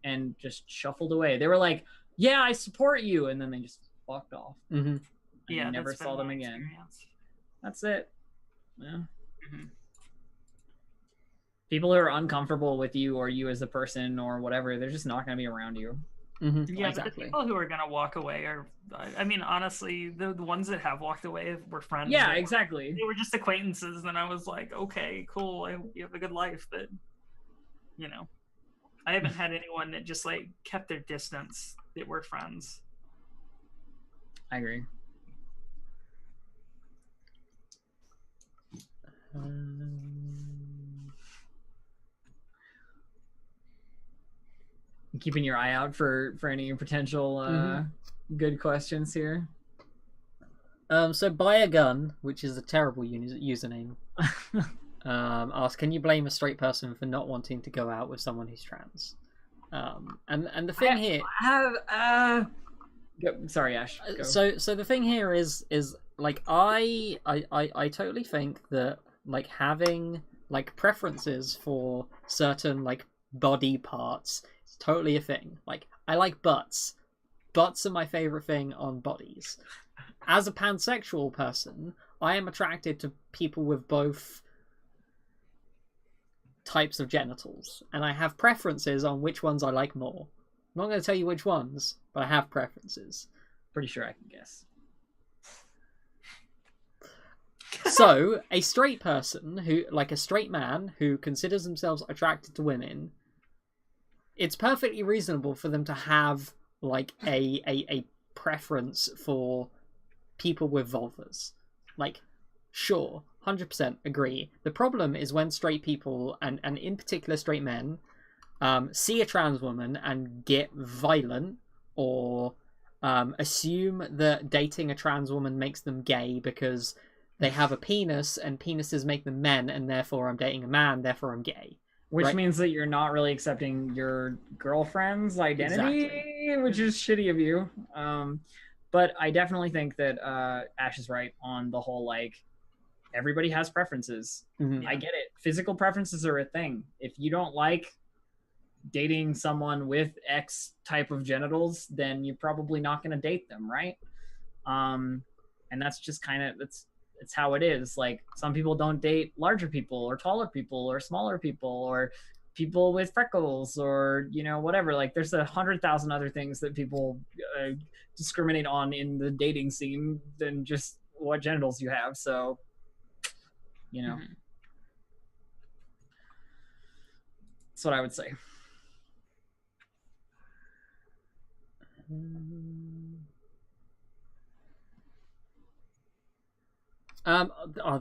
Speaker 2: and just shuffled away. They were like, yeah, I support you. And then they just fucked off.
Speaker 1: Mm-hmm.
Speaker 2: I never saw them again.
Speaker 3: Experience.
Speaker 2: That's it. Yeah.
Speaker 3: Mm-hmm.
Speaker 2: People who are uncomfortable with you or you as a person or whatever, they're just not going to be around you.
Speaker 1: Mm-hmm.
Speaker 3: Yeah,
Speaker 1: exactly.
Speaker 3: but the people who are gonna walk away are, I mean, honestly, the ones that have walked away were friends.
Speaker 2: Yeah, exactly.
Speaker 3: They were just acquaintances, and I was like, okay, cool, I hope you have a good life, but, you know, I haven't had anyone that just, like, kept their distance that were friends.
Speaker 2: I agree. Keeping your eye out for any potential good questions here.
Speaker 1: So Buy a Gun, which is a terrible username, asks, can you blame a straight person for not wanting to go out with someone who's trans? And the thing here,
Speaker 2: sorry, Ash. Go.
Speaker 1: So the thing here is like I totally think that like having like preferences for certain like body parts is totally a thing. Like I like butts. Butts are my favorite thing on bodies. As a pansexual person, I am attracted to people with both types of genitals, and I have preferences on which ones I like more. I'm not going to tell you which ones, but I have preferences.
Speaker 2: Pretty sure I can guess.
Speaker 1: So, a straight person who, like a straight man who considers themselves attracted to women, it's perfectly reasonable for them to have like a preference for people with vulvas. Like, sure, 100% agree. The problem is when straight people, and in particular straight men, see a trans woman and get violent or assume that dating a trans woman makes them gay because they have a penis and penises make them men, and therefore I'm dating a man, therefore I'm gay.
Speaker 2: Which
Speaker 1: right?
Speaker 2: means that you're not really accepting your girlfriend's identity,
Speaker 1: Exactly.
Speaker 2: which is shitty of you. But I definitely think that Ash is right on the whole, like, everybody has preferences.
Speaker 1: Mm-hmm.
Speaker 2: I get it. Physical preferences are a thing. If you don't like dating someone with X type of genitals, then you're probably not going to date them, right? And that's just kind of, it's how it is. Like, some people don't date larger people or taller people or smaller people or people with freckles or, you know, whatever. Like, there's 100,000 other things that people discriminate on in the dating scene than just what genitals you have. So, you know, that's what I would say.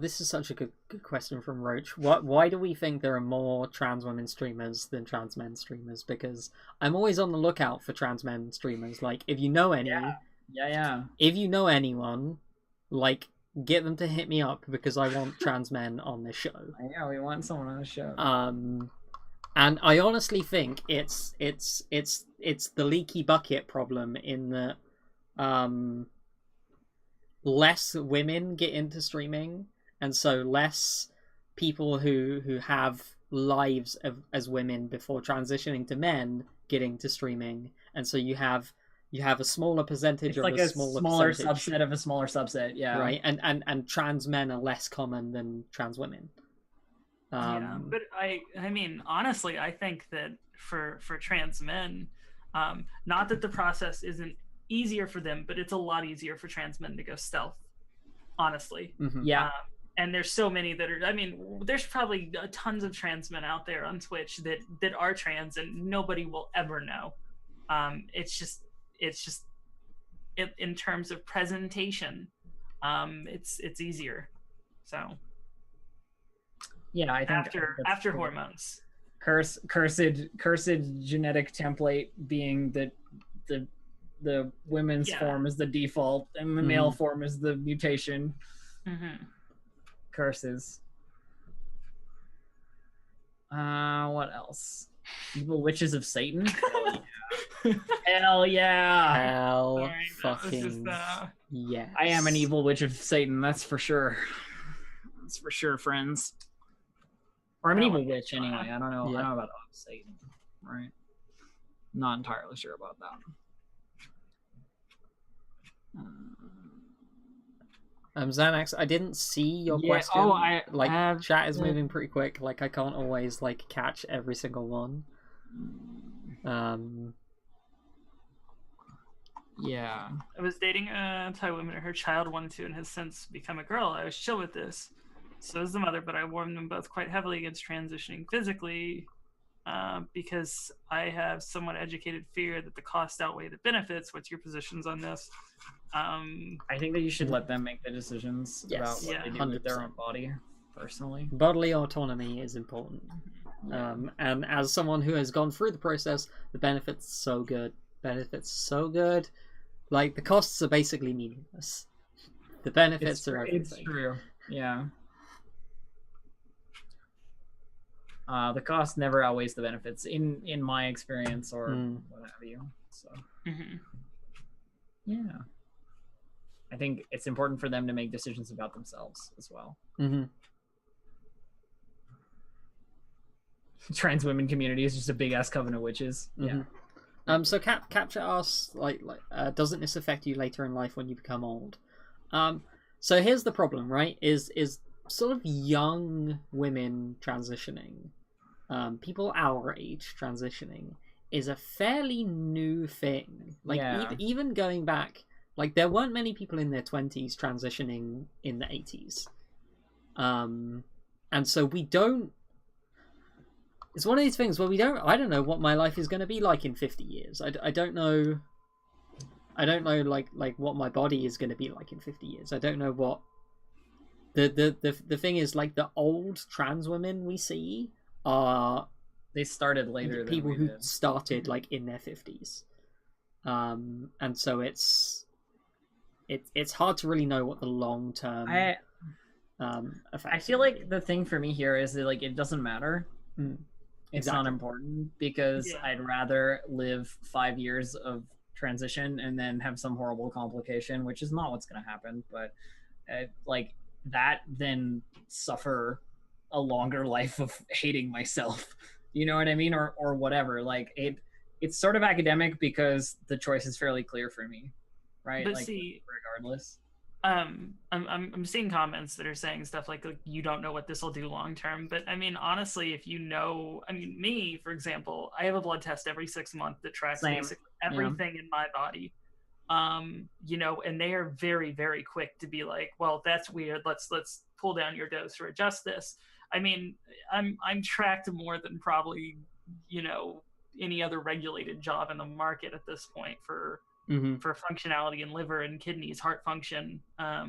Speaker 1: This is such a good question from Roach. Why do we think there are more trans women streamers than trans men streamers? Because I'm always on the lookout for trans men streamers. Like, if you know any,
Speaker 2: yeah.
Speaker 1: If you know anyone, like, get them to hit me up because I want trans men on this show.
Speaker 2: Yeah, we want someone on the show.
Speaker 1: And I honestly think it's the leaky bucket problem in that less women get into streaming, and so less people who have lives as women before transitioning to men getting to streaming, and so you have a smaller percentage
Speaker 2: it's
Speaker 1: of
Speaker 2: like
Speaker 1: a
Speaker 2: smaller subset of a smaller subset, yeah.
Speaker 1: Right, and trans men are less common than trans women.
Speaker 3: Yeah, but I mean, honestly, I think that for trans men, not that the process isn't easier for them, but it's a lot easier for trans men to go stealth, honestly.
Speaker 1: Mm-hmm.
Speaker 2: Yeah.
Speaker 3: And there's so many that are, I mean, there's probably tons of trans men out there on Twitch that are trans and nobody will ever know. It's just in terms of presentation, it's easier. So
Speaker 2: yeah, I think
Speaker 3: after hormones,
Speaker 2: cursed genetic template being that the women's form is the default and the male form is the mutation. Curses. What else? Evil witches of Satan. Hell yeah!
Speaker 1: Hell
Speaker 3: Sorry, no, it's
Speaker 1: fucking
Speaker 3: just,
Speaker 1: yes.
Speaker 2: I am an evil witch of Satan, that's for sure. That's for sure, friends. Or I'm an
Speaker 3: That
Speaker 2: evil
Speaker 3: one
Speaker 2: witch
Speaker 3: makes me
Speaker 2: anyway. I don't know.
Speaker 1: Yeah.
Speaker 2: I don't know about of Satan, right? Not entirely sure about that.
Speaker 1: Xanax, I didn't see your
Speaker 2: Yeah,
Speaker 1: question.
Speaker 2: oh, I
Speaker 1: like
Speaker 2: have-
Speaker 1: chat is moving pretty quick. Like I can't always like catch every single one.
Speaker 2: Yeah.
Speaker 3: I was dating a Thai woman and her child wanted to and has since become a girl. I was chill with this. So is the mother, but I warned them both quite heavily against transitioning physically because I have somewhat educated fear that the costs outweigh the benefits. What's your positions on this?
Speaker 2: I think that you should let them make the decisions
Speaker 1: Yes.
Speaker 2: about what
Speaker 3: Yeah.
Speaker 2: they do with their
Speaker 1: 100%.
Speaker 2: own body, personally.
Speaker 1: Bodily autonomy is important. And as someone who has gone through the process, the benefits so good. Like the costs are basically meaningless. The benefits are everything.
Speaker 2: It's true. Yeah. The cost never outweighs the benefits in my experience or what have you. So yeah, I think it's important for them to make decisions about themselves as well. Trans women community is just a big ass coven of witches. Yeah.
Speaker 1: So Capture asks, doesn't this affect you later in life when you become old? So here's the problem, right? Is sort of young women transitioning, people our age transitioning, is a fairly new thing. Like even going back, like there weren't many people in their 20s transitioning in the 80s, and so we don't. It's one of these things where I don't know what my life is going to be like in 50 years. I don't know. I don't know like what my body is going to be like in 50 years. I don't know what the thing is. Like the old trans women we see are
Speaker 2: they started later than
Speaker 1: people
Speaker 2: we
Speaker 1: who
Speaker 2: did.
Speaker 1: started like in their 50s, and so it's hard to really know what the long term effects.
Speaker 2: I feel like the thing for me here is that like it doesn't matter. It's
Speaker 1: Exactly.
Speaker 2: not important because I'd rather live 5 years of transition and then have some horrible complication, which is not what's going to happen, but like that, then suffer a longer life of hating myself. You know what I mean? Or whatever. Like it's sort of academic because the choice is fairly clear for me, right?
Speaker 3: But
Speaker 2: like
Speaker 3: see,
Speaker 2: regardless.
Speaker 3: I'm seeing comments that are saying stuff like you don't know what this will do long term, but I mean honestly, if you know, I mean me for example, I have a blood test every 6 months that tracks basically everything in my body, you know, and they are very very quick to be like, well that's weird, let's pull down your dose or adjust this. I mean I'm tracked more than probably, you know, any other regulated job in the market at this point for functionality in liver and kidneys, heart function. I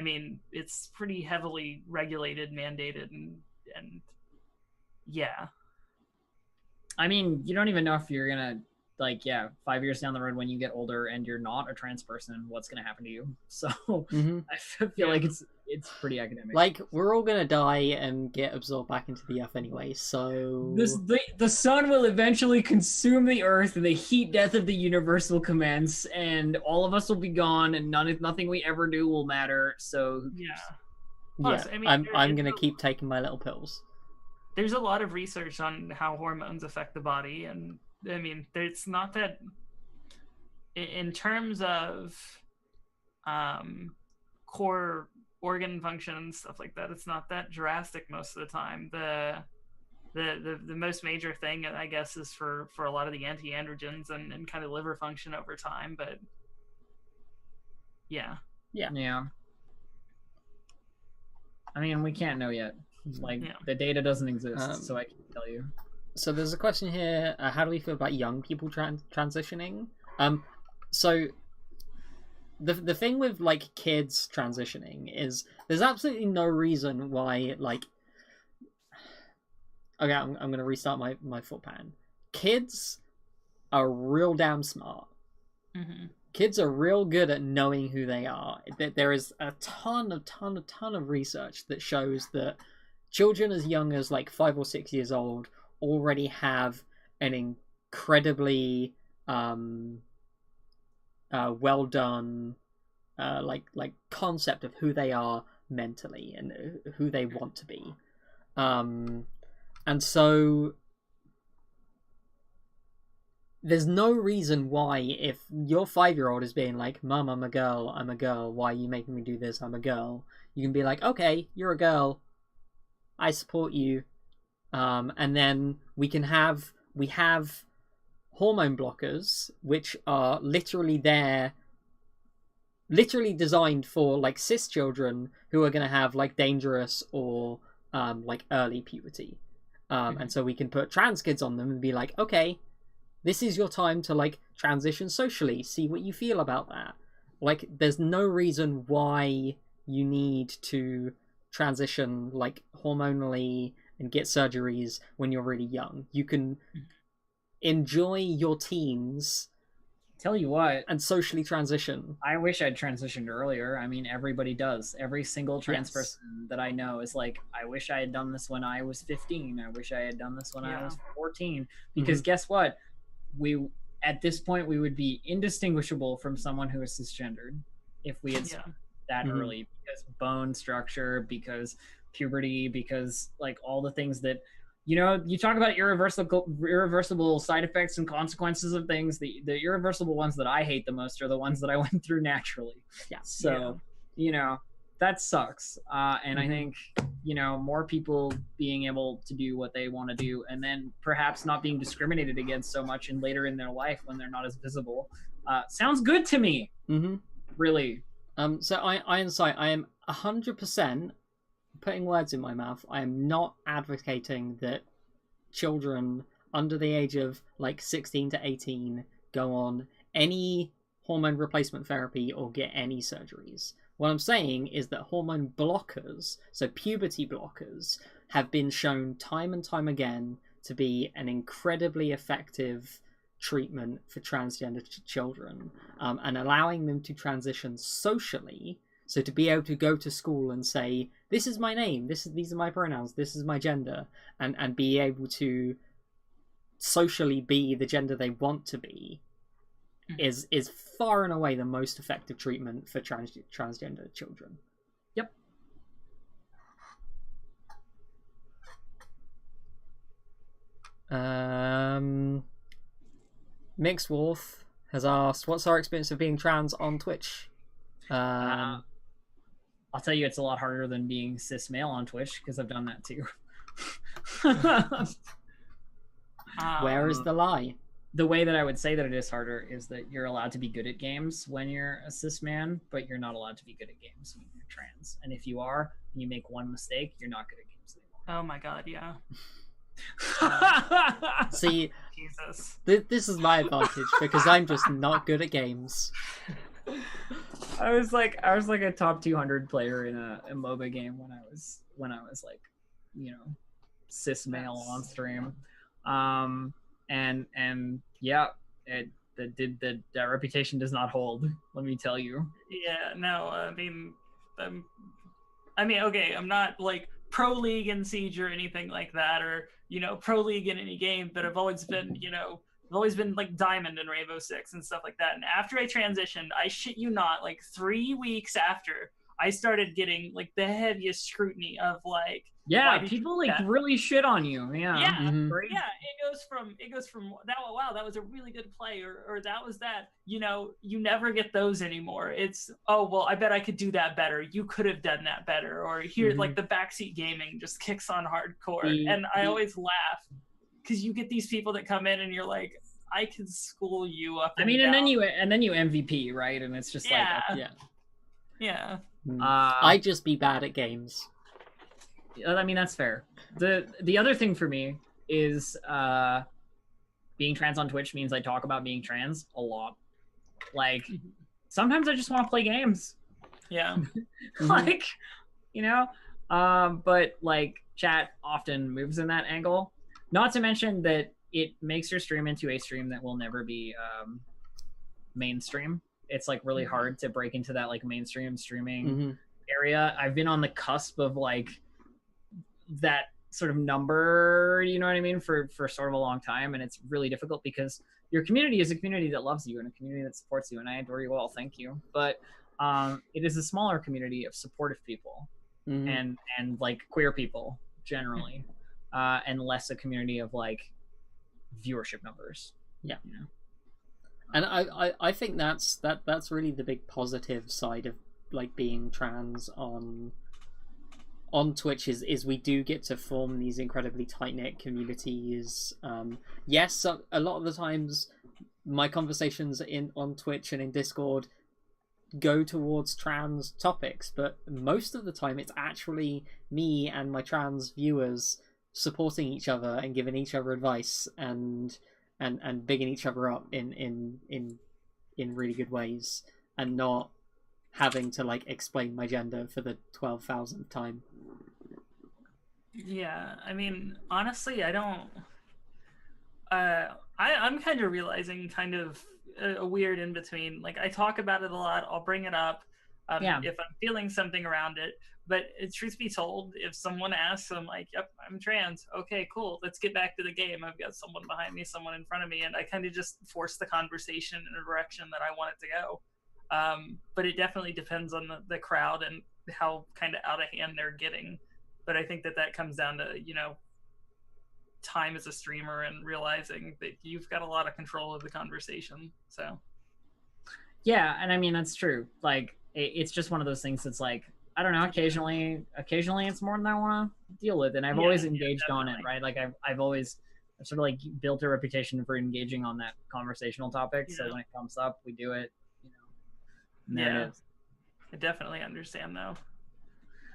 Speaker 3: mean, it's pretty heavily regulated, mandated, and yeah.
Speaker 2: I mean, you don't even know if you're gonna 5 years down the road when you get older and you're not a trans person, what's gonna happen to you. So I feel like it's pretty academic.
Speaker 1: Like we're all gonna die and get absorbed back into the earth anyway, so
Speaker 2: the sun will eventually consume the earth and the heat death of the universe will commence and all of us will be gone and nothing we ever do will matter. So
Speaker 3: Plus, I mean,
Speaker 1: I'm gonna keep taking my little pills.
Speaker 3: There's a lot of research on how hormones affect the body, and I mean, it's not that in terms of core organ function and stuff like that, it's not that drastic most of the time. The most major thing, I guess, is for a lot of the anti-androgens and kind of liver function over time, but yeah.
Speaker 2: I mean, we can't know yet. The data doesn't exist, so I can't tell you.
Speaker 1: So there's a question here, how do we feel about young people transitioning? So the thing with like kids transitioning is there's absolutely no reason why like okay, I'm gonna restart my thought pattern. Kids are real damn smart. Kids are real good at knowing who they are. There is a ton of research that shows that children as young as like 5 or 6 years old already have an incredibly well done like concept of who they are mentally and who they want to be. And so there's no reason why, if your 5-year-old is being like, Mum, I'm a girl, why are you making me do this, I'm a girl, you can be like, okay, you're a girl, I support you. And then we have hormone blockers, which are literally designed for like cis children who are going to have like dangerous or like early puberty. And so we can put trans kids on them and be like, okay, this is your time to like transition socially, see what you feel about that. Like, there's no reason why you need to transition like hormonally and get surgeries when you're really young. You can enjoy your teens.
Speaker 2: Tell you what,
Speaker 1: and socially transition.
Speaker 2: I wish I'd transitioned earlier. I mean, everybody does. Every single trans person that I know is like, I wish I had done this when I was 15. I wish I had done this when I was 14. Because guess what? At this point, we would be indistinguishable from someone who is cisgendered if we had started that early, because bone structure, because puberty, because like all the things that, you know, you talk about irreversible side effects and consequences of things. The irreversible ones that I hate the most are the ones that I went through naturally. You know, that sucks. And I think, you know, more people being able to do what they want to do, and then perhaps not being discriminated against so much and later in their life when they're not as visible, sounds good to me. Really.
Speaker 1: So I am 100% putting words in my mouth. I am not advocating that children under the age of like 16 to 18 go on any hormone replacement therapy or get any surgeries. What I'm saying is that hormone blockers, so puberty blockers, have been shown time and time again to be an incredibly effective treatment for transgender children, and allowing them to transition socially. So to be able to go to school and say, this is my name, these are my pronouns, this is my gender, and be able to socially be the gender they want to be, is far and away the most effective treatment for transgender children.
Speaker 2: Yep.
Speaker 1: Mixed Wolf has asked, what's our experience of being trans on Twitch?
Speaker 2: I'll tell you, it's a lot harder than being cis male on Twitch, because I've done that too.
Speaker 1: Where is the lie?
Speaker 2: The way that I would say that it is harder is that you're allowed to be good at games when you're a cis man, but you're not allowed to be good at games when you're trans. And if you are, and you make one mistake, you're not good at games anymore.
Speaker 3: Oh my god, yeah.
Speaker 1: See,
Speaker 3: Jesus.
Speaker 1: This is my advantage, because I'm just not good at games.
Speaker 2: I was like a top 200 player in a MOBA game when I was like, you know, cis male on stream. And yeah, that reputation does not hold, let me tell you.
Speaker 3: Yeah, no, I mean, okay, I'm not like pro league in Siege or anything like that, or, you know, pro league in any game, but I've always been, you know, like Diamond in Rainbow Six and stuff like that. And after I transitioned, I shit you not, like 3 weeks after, I started getting like the heaviest scrutiny of like,
Speaker 2: yeah, people like really shit on you. Yeah.
Speaker 3: Yeah. Yeah. It goes from that, wow, that was a really good play, or that was that, you know, you never get those anymore. It's, oh, well, I bet I could do that better. You could have done that better. Or here, like the backseat gaming just kicks on hardcore. And I always laugh, because you get these people that come in and you're like, I can school you up.
Speaker 2: I mean, and then you MVP, right? And it's just like,
Speaker 3: yeah.
Speaker 1: I just be bad at games.
Speaker 2: I mean, that's fair. The other thing for me is being trans on Twitch means I talk about being trans a lot. Like, sometimes I just want to play games.
Speaker 3: Yeah.
Speaker 2: Like, you know, but like chat often moves in that angle. Not to mention that it makes your stream into a stream that will never be mainstream. It's like really hard to break into that like mainstream streaming area. I've been on the cusp of like that sort of number, you know what I mean, for sort of a long time, and it's really difficult because your community is a community that loves you and a community that supports you, and I adore you all. Thank you. But it is a smaller community of supportive people and like queer people generally, and less a community of like viewership numbers.
Speaker 1: Yeah.
Speaker 2: You know?
Speaker 1: And I think that's really the big positive side of like being trans on Twitch is we do get to form these incredibly tight-knit communities. Yes, a lot of the times my conversations on Twitch and in Discord go towards trans topics, but most of the time it's actually me and my trans viewers supporting each other and giving each other advice and bigging each other up in really good ways, and not having to like explain my gender for the 12,000th time.
Speaker 3: Yeah, I mean, honestly, I don't. I'm kind of realizing kind of a weird in between. Like, I talk about it a lot. I'll bring it up if I'm feeling something around it. But truth be told, if someone asks, I'm like, "Yep, I'm trans. Okay, cool. Let's get back to the game. I've got someone behind me, someone in front of me," and I kind of just force the conversation in a direction that I want it to go. But it definitely depends on the crowd and how kind of out of hand they're getting. But I think that comes down to, time as a streamer and realizing that you've got a lot of control of the conversation. So,
Speaker 2: yeah, and I mean that's true. Like, it's just one of those things that's like, I don't know. Occasionally it's more than I want to deal with, and I've always engaged on it, right? Like I've sort of like built a reputation for engaging on that conversational topic. Yeah. So when it comes up, we do it. And there it is.
Speaker 3: I definitely understand though.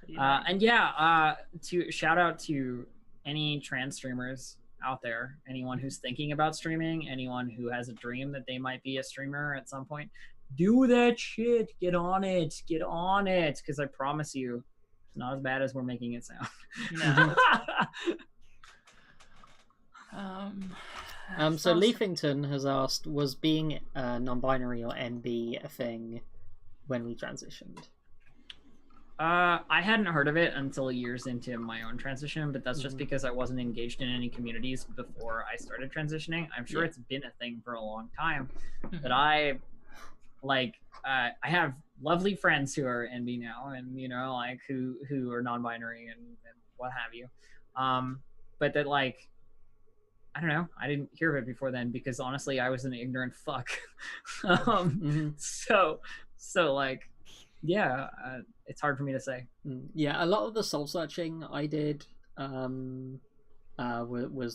Speaker 2: To shout out to any trans streamers out there, anyone who's thinking about streaming, anyone who has a dream that they might be a streamer at some point, do that shit. Get on it, because I promise you, it's not as bad as we're making it sound.
Speaker 3: No.
Speaker 1: So Leafington has asked, was being non-binary or NB a thing when we transitioned?
Speaker 2: I hadn't heard of it until years into my own transition, but that's just because I wasn't engaged in any communities before I started transitioning. I'm sure it's been a thing for a long time, but I have lovely friends who are NB now, and like who are non-binary and what have you. But that, like, I don't know, I didn't hear of it before then because honestly I was an ignorant fuck. So like, yeah, it's hard for me to say.
Speaker 1: Yeah, a lot of the soul searching I did was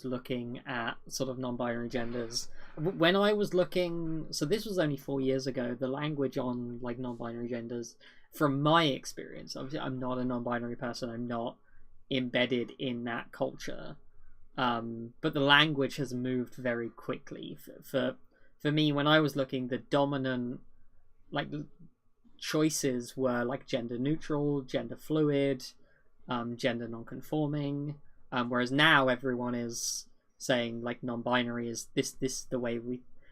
Speaker 1: looking at sort of non-binary genders. When I was looking, so this was only 4 years ago, the language on like non-binary genders, from my experience, obviously I'm not a non-binary person, I'm not embedded in that culture, but the language has moved very quickly. For me, when I was looking, the dominant like choices were like gender neutral, gender fluid, gender non-conforming, whereas now everyone is saying like non-binary is this the way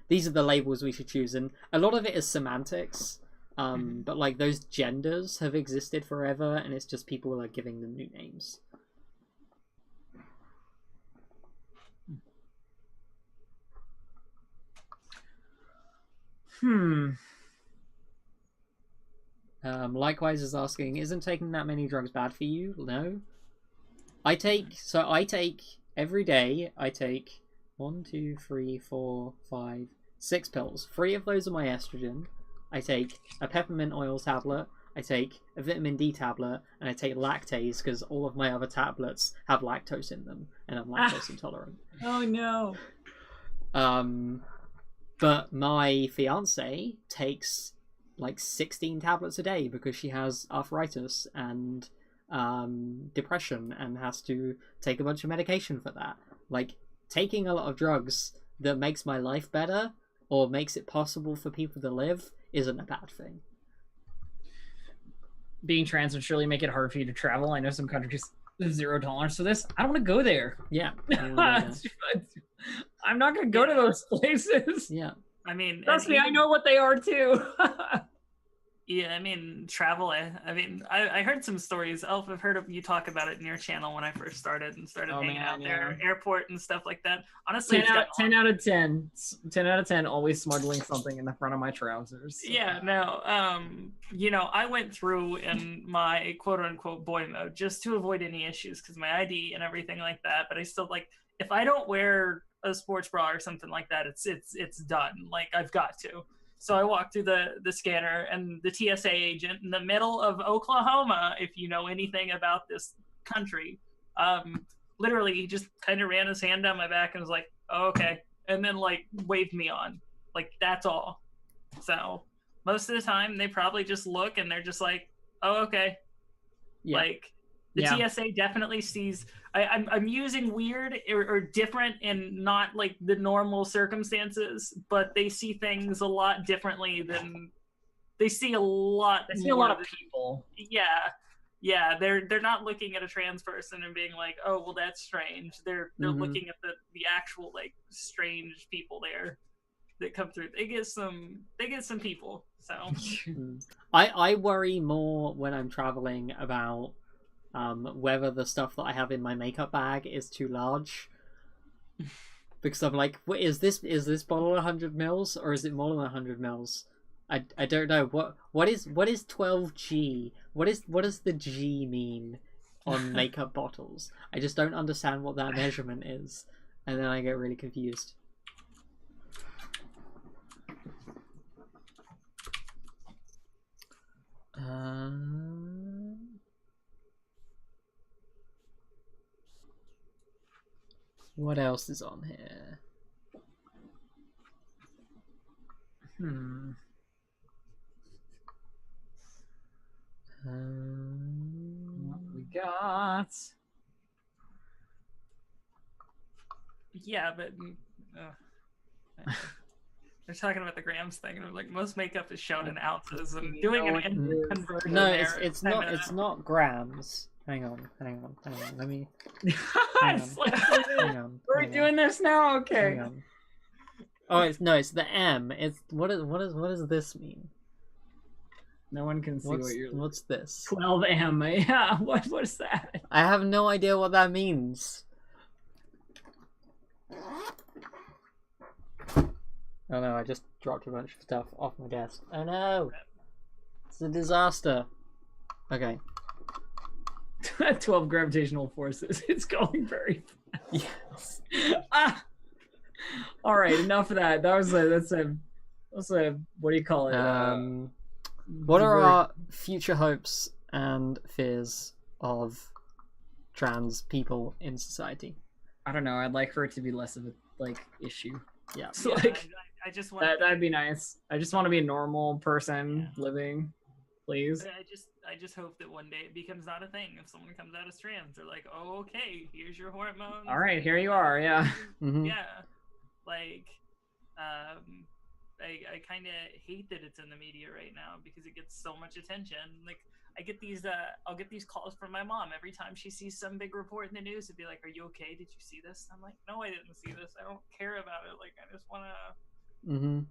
Speaker 1: these are the labels we should choose, and a lot of it is semantics, but like those genders have existed forever and it's just people are giving them new names. Likewise is asking, isn't taking that many drugs bad for you? No. I take every day, I take 1, 2, 3, 4, 5, 6 pills. 3 of those are my estrogen. I take a peppermint oil tablet, I take a vitamin D tablet, and I take lactase because all of my other tablets have lactose in them, and I'm lactose intolerant.
Speaker 2: Oh no.
Speaker 1: But my fiance takes like 16 tablets a day because she has arthritis and depression and has to take a bunch of medication for that. Like, taking a lot of drugs that makes my life better or makes it possible for people to live isn't a bad thing.
Speaker 2: Being trans would surely make it hard for you to travel. I know some countries have zero tolerance to this. I don't want to go there.
Speaker 1: Yeah.
Speaker 2: I'm not going to go to those places.
Speaker 1: Yeah.
Speaker 3: I mean,
Speaker 2: trust me, I know what they are too.
Speaker 3: Yeah, I mean, travel. I heard some stories. Elf, I've heard of you talk about it in your channel when I first started hanging out there, airport and stuff like that. Honestly,
Speaker 2: 10 out of 10. 10 out of 10, always smuggling something in the front of my trousers.
Speaker 3: Yeah, no. I went through in my quote unquote boy mode just to avoid any issues because my ID and everything like that. But I still like if I don't wear a sports bra or something like that, it's done. Like I've got to. So I walked through the scanner, and the TSA agent in the middle of Oklahoma, if you know anything about this country, literally he just kind of ran his hand down my back and was like, oh, okay, and then like waved me on. Like that's all. So most of the time they probably just look and they're just like, oh, okay. Yeah. Like the TSA definitely sees I'm using weird or different in not like the normal circumstances, but they see things a lot differently than they see a lot.
Speaker 2: They see a lot of people.
Speaker 3: Yeah. They're not looking at a trans person and being like, oh, well, that's strange. They're looking at the actual like strange people there that come through. They get some people. So
Speaker 1: I worry more when I'm traveling about whether the stuff that I have in my makeup bag is too large, because I'm like, what is this bottle 100 mils or is it more than 100 mils? I don't know. What is 12G? What does the G mean on makeup bottles? I just don't understand what that measurement is, and then I get really confused. What else is on here?
Speaker 2: What we got?
Speaker 3: Yeah, but they're talking about the grams thing, and I'm like, most makeup is shown in ounces, and doing an conversion.
Speaker 1: No, it's not grams. Hang on. Let me. Hang on.
Speaker 2: Are we doing this now? Okay.
Speaker 1: Hang on. Oh, it's the M. It's what does this mean?
Speaker 2: No one can see what you're.
Speaker 1: What's this?
Speaker 2: 12M. Yeah. What is that?
Speaker 1: I have no idea what that means. Oh no! I just dropped a bunch of stuff off my desk. Oh no! It's a disaster. Okay.
Speaker 2: 12 gravitational forces. It's going very fast. Yes. All right, enough of that. That's a what do you call it?
Speaker 1: What are our future hopes and fears of trans people in society?
Speaker 2: I don't know. I'd like for it to be less of a issue.
Speaker 1: Yeah.
Speaker 2: So,
Speaker 3: I just want
Speaker 2: that'd be nice. I just want to be a normal person living. Please.
Speaker 3: I just hope that one day it becomes not a thing. If someone comes out as trans, they're like, "Oh, okay, here's your hormones."
Speaker 2: All right, here you are. Yeah.
Speaker 1: Mm-hmm.
Speaker 3: Yeah, like, I kind of hate that it's in the media right now because it gets so much attention. Like, I get these, I'll get these calls from my mom every time she sees some big report in the news. It'd be like, "Are you okay? Did you see this?" I'm like, "No, I didn't see this. I don't care about it. Like, I just want to move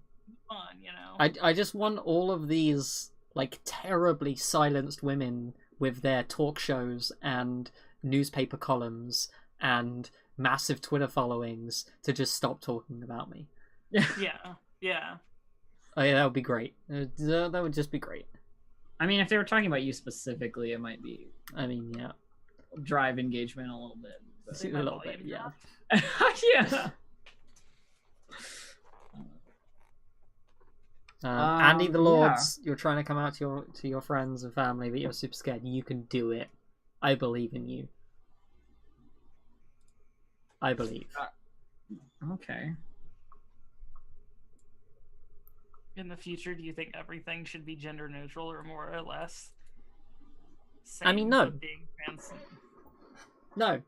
Speaker 3: on, you know."
Speaker 1: I just want all of these like terribly silenced women with their talk shows and newspaper columns and massive Twitter followings to just stop talking about me.
Speaker 3: Yeah.
Speaker 1: Oh yeah, that would be great. That would just be great.
Speaker 2: I mean, if they were talking about you specifically, it might be.
Speaker 1: I mean, yeah.
Speaker 2: Drive engagement a little bit.
Speaker 1: A little bit, yeah.
Speaker 2: Yeah.
Speaker 1: Andy the Lords, you're trying to come out to your friends and family, but you're super scared. You can do it. I believe in you. I believe.
Speaker 2: Okay.
Speaker 3: In the future, do you think everything should be gender neutral or more or less?
Speaker 1: I mean, no.
Speaker 3: Being trans?
Speaker 1: No.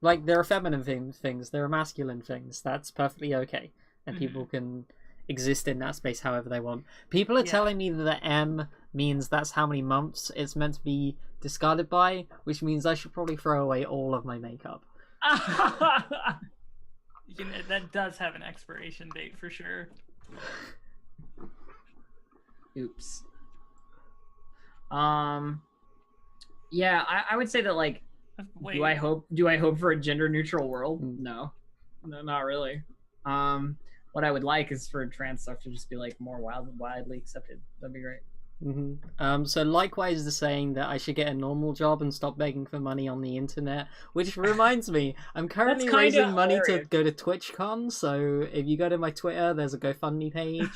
Speaker 1: Like, there are feminine things, there are masculine things. That's perfectly okay. And people can exist in that space however they want. People are telling me that the M means that's how many months it's meant to be discarded by, which means I should probably throw away all of my makeup.
Speaker 3: You know, that does have an expiration date for sure.
Speaker 2: Oops. Yeah, I would say that like,
Speaker 3: Wait,
Speaker 2: do I hope for a gender neutral world? No, not really. What I would like is for trans stuff to just be like more widely accepted. That'd be great.
Speaker 1: So likewise, the saying that I should get a normal job and stop begging for money on the internet, which reminds me, I'm currently raising money to go to TwitchCon. So if you go to my Twitter, there's a GoFundMe page.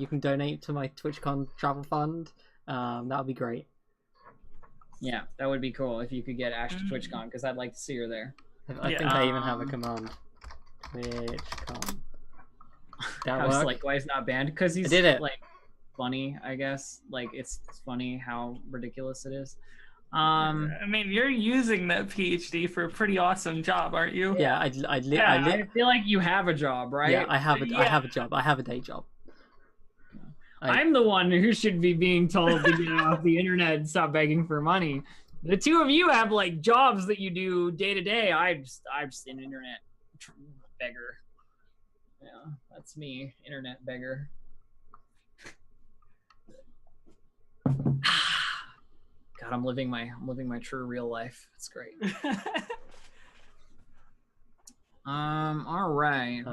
Speaker 1: You can donate to my TwitchCon travel fund. That'll be great.
Speaker 2: Yeah, that would be cool if you could get Ash to TwitchCon, because I'd like to see her there.
Speaker 1: I think I even have a command. TwitchCon. That
Speaker 2: House likewise not banned because he's
Speaker 1: did it.
Speaker 2: Like funny, I guess. Like it's funny how ridiculous it is.
Speaker 3: I mean, you're using that PhD for a pretty awesome job, aren't you?
Speaker 1: Yeah, I
Speaker 2: feel like you have a job, right?
Speaker 1: Yeah, I have a job. I have a day job.
Speaker 2: I'm the one who should be being told to get off the internet and stop begging for money. The two of you have like jobs that you do day to day. I'm just an internet beggar. Yeah, that's me, internet beggar. God, I'm living my true real life. It's great. All right.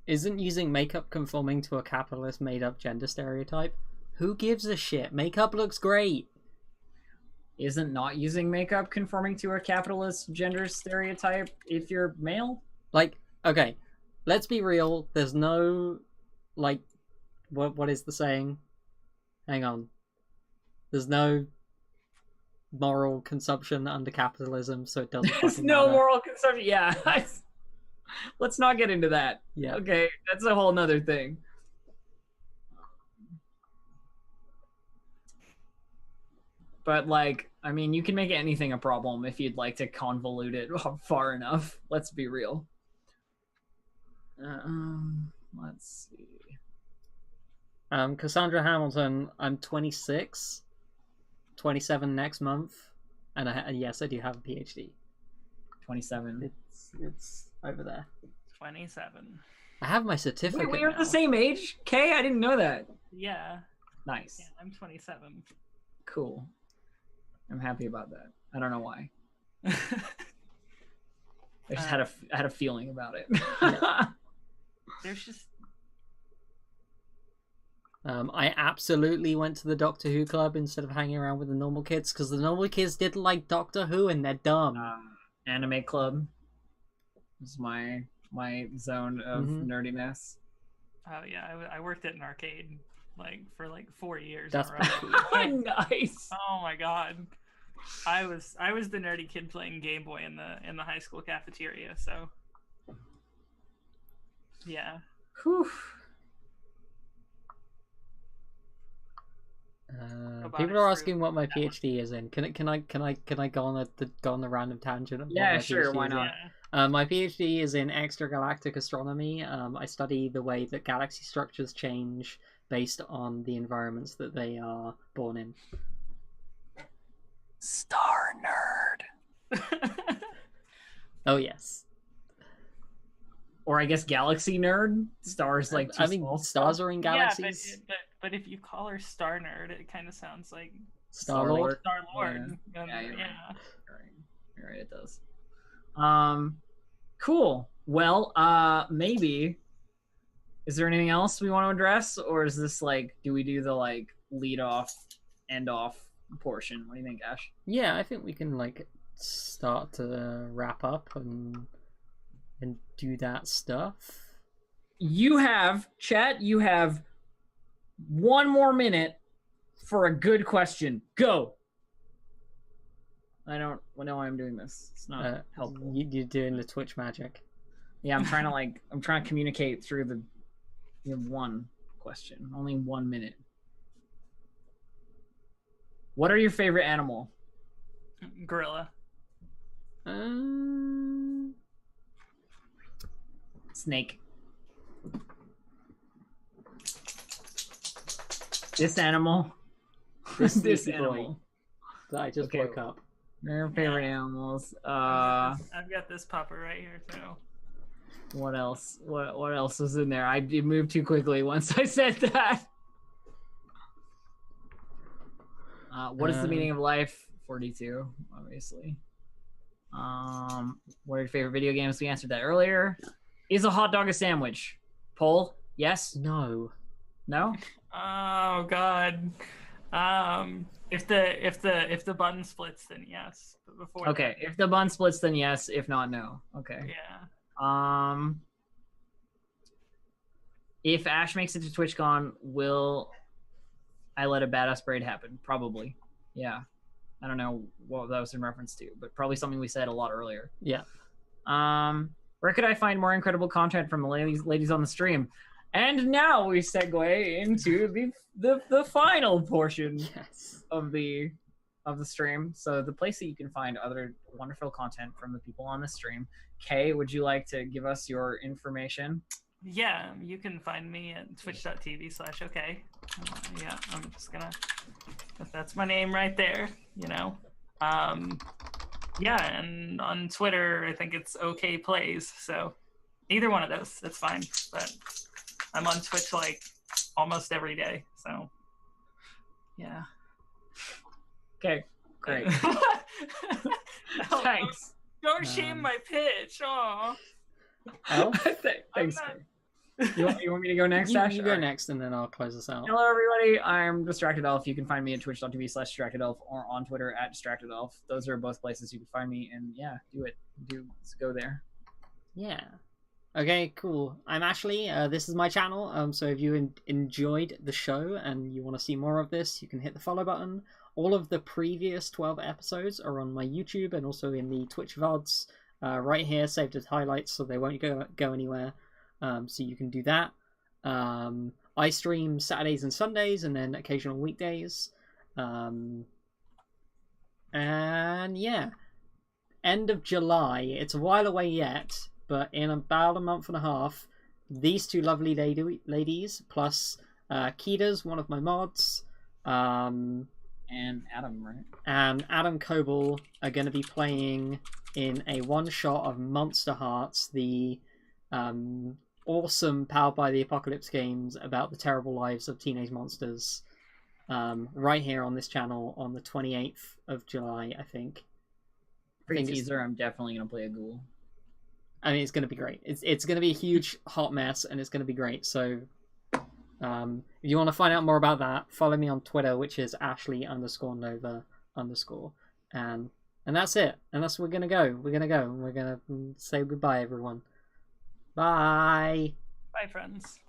Speaker 1: Isn't using makeup conforming to a capitalist made-up gender stereotype? Who gives a shit? Makeup looks great.
Speaker 2: Isn't not using makeup conforming to a capitalist gender stereotype if you're male?
Speaker 1: Like, okay, let's be real. There's no, like, what is the saying? Hang on. There's no moral consumption under capitalism, so it doesn't
Speaker 2: There's
Speaker 1: fucking
Speaker 2: no
Speaker 1: matter.
Speaker 2: moral consumption. Yeah. Let's not get into that.
Speaker 1: Yeah.
Speaker 2: Okay, that's a whole nother thing. But like, I mean, you can make anything a problem if you'd like to convolute it far enough. Let's be real. Let's see.
Speaker 1: Cassandra Hamilton, I'm 26, 27 next month, and yes, I do have a PhD.
Speaker 2: 27.
Speaker 1: It's over there.
Speaker 3: 27.
Speaker 1: I have my certificate.
Speaker 2: Wait, we are
Speaker 1: now.
Speaker 2: the same age? Kay, I didn't know that.
Speaker 3: Yeah.
Speaker 2: Nice.
Speaker 3: Yeah, I'm 27.
Speaker 2: Cool. I'm happy about that. I don't know why. I just had a feeling about it.
Speaker 3: There's just.
Speaker 1: I absolutely went to the Doctor Who club instead of hanging around with the normal kids because the normal kids didn't like Doctor Who and they're dumb.
Speaker 2: Anime club is my zone of nerdiness.
Speaker 3: Oh yeah, I worked at an arcade for 4 years.
Speaker 1: That's
Speaker 2: nice.
Speaker 3: Oh my god, I was the nerdy kid playing Game Boy in the high school cafeteria. So yeah.
Speaker 2: Whew.
Speaker 1: People are asking what my PhD is in. Can I go on the random tangent? Of
Speaker 2: yeah, sure. Why not?
Speaker 1: My PhD is in extragalactic astronomy. I study the way that galaxy structures change based on the environments that they are born in.
Speaker 2: Star nerd.
Speaker 1: Oh yes.
Speaker 2: Or I guess galaxy nerd. Stars like
Speaker 1: I mean, stars are in galaxies.
Speaker 3: Yeah, but if you call her Star Nerd, it kind of sounds like
Speaker 1: Star-Lord.
Speaker 3: Star-Lord.
Speaker 2: Yeah, you're right. It does. Cool. Well, maybe. Is there anything else we want to address, or is this like, do we do the like lead off, end off portion? What do you think, Ash?
Speaker 1: Yeah, I think we can like start to wrap up and do that stuff.
Speaker 2: You have 1 more minute for a good question. Go. I don't know why I'm doing this. It's not helpful.
Speaker 1: You're doing the Twitch magic.
Speaker 2: Yeah, I'm trying to communicate through the one question. Only 1 minute. What are your favorite animal?
Speaker 3: Gorilla.
Speaker 2: Snake. This animal. This animal.
Speaker 1: That I just woke up.
Speaker 2: Your favorite animals.
Speaker 3: I've got this pupper right here too.
Speaker 2: What else? What else was in there? It moved too quickly once I said that. What is the meaning of life? 42, obviously. What are your favorite video games? We answered that earlier. Is a hot dog a sandwich? Poll, yes?
Speaker 1: No.
Speaker 2: No?
Speaker 3: Oh God. If the bun splits, then yes. But before
Speaker 2: Okay, if the bun splits, then yes. If not, no. Okay.
Speaker 3: Yeah.
Speaker 2: If Ash makes it to TwitchCon, will I let a badass braid happen? Probably. Yeah. I don't know what that was in reference to, but probably something we said a lot earlier.
Speaker 1: Yeah.
Speaker 2: Where could I find more incredible content from the ladies on the stream? And now we segue into the final portion of the stream. So the place that you can find other wonderful content from the people on the stream. Kay, would you like to give us your information?
Speaker 3: Yeah, you can find me at twitch.tv/OhKay. Yeah, I'm just gonna. That's my name right there. You know. Yeah, and on Twitter, I think it's OhKay Plays. So either one of those, that's fine. But I'm on Twitch like almost every day. So yeah.
Speaker 2: Okay, great. Thanks.
Speaker 3: Don't shame my pitch. Aw.
Speaker 1: Oh,
Speaker 2: thanks. You want me to go next, Ash?
Speaker 1: You go next, and then I'll close this out.
Speaker 2: Hello, everybody. I'm Distracted Elf. You can find me at twitch.tv/Distracted Elf or on Twitter at Distracted Elf. Those are both places you can find me. And yeah, let's go there.
Speaker 1: Yeah. Okay, cool. I'm Ashley. This is my channel. So if you enjoyed the show and you want to see more of this, you can hit the follow button. All of the previous 12 episodes are on my YouTube and also in the Twitch VODs right here, saved as highlights, so they won't go anywhere. So you can do that. I stream Saturdays and Sundays and then occasional weekdays. And yeah, end of July. It's a while away yet, but in about a month and a half, these two lovely ladies plus Keita's one of my mods,
Speaker 2: and Adam, right?
Speaker 1: And Adam Coble are going to be playing in a one-shot of Monster Hearts, the awesome Powered by the Apocalypse games about the terrible lives of teenage monsters, right here on this channel on the 28th of July, I think.
Speaker 2: Free teaser, I'm definitely going to play a ghoul.
Speaker 1: I mean, it's going to be great. It's going to be a huge hot mess, and it's going to be great. So if you want to find out more about that, follow me on Twitter, which is Ashley_Nova_. And that's it. And that's where we're going to go. We're going to say goodbye, everyone. Bye.
Speaker 3: Bye, friends.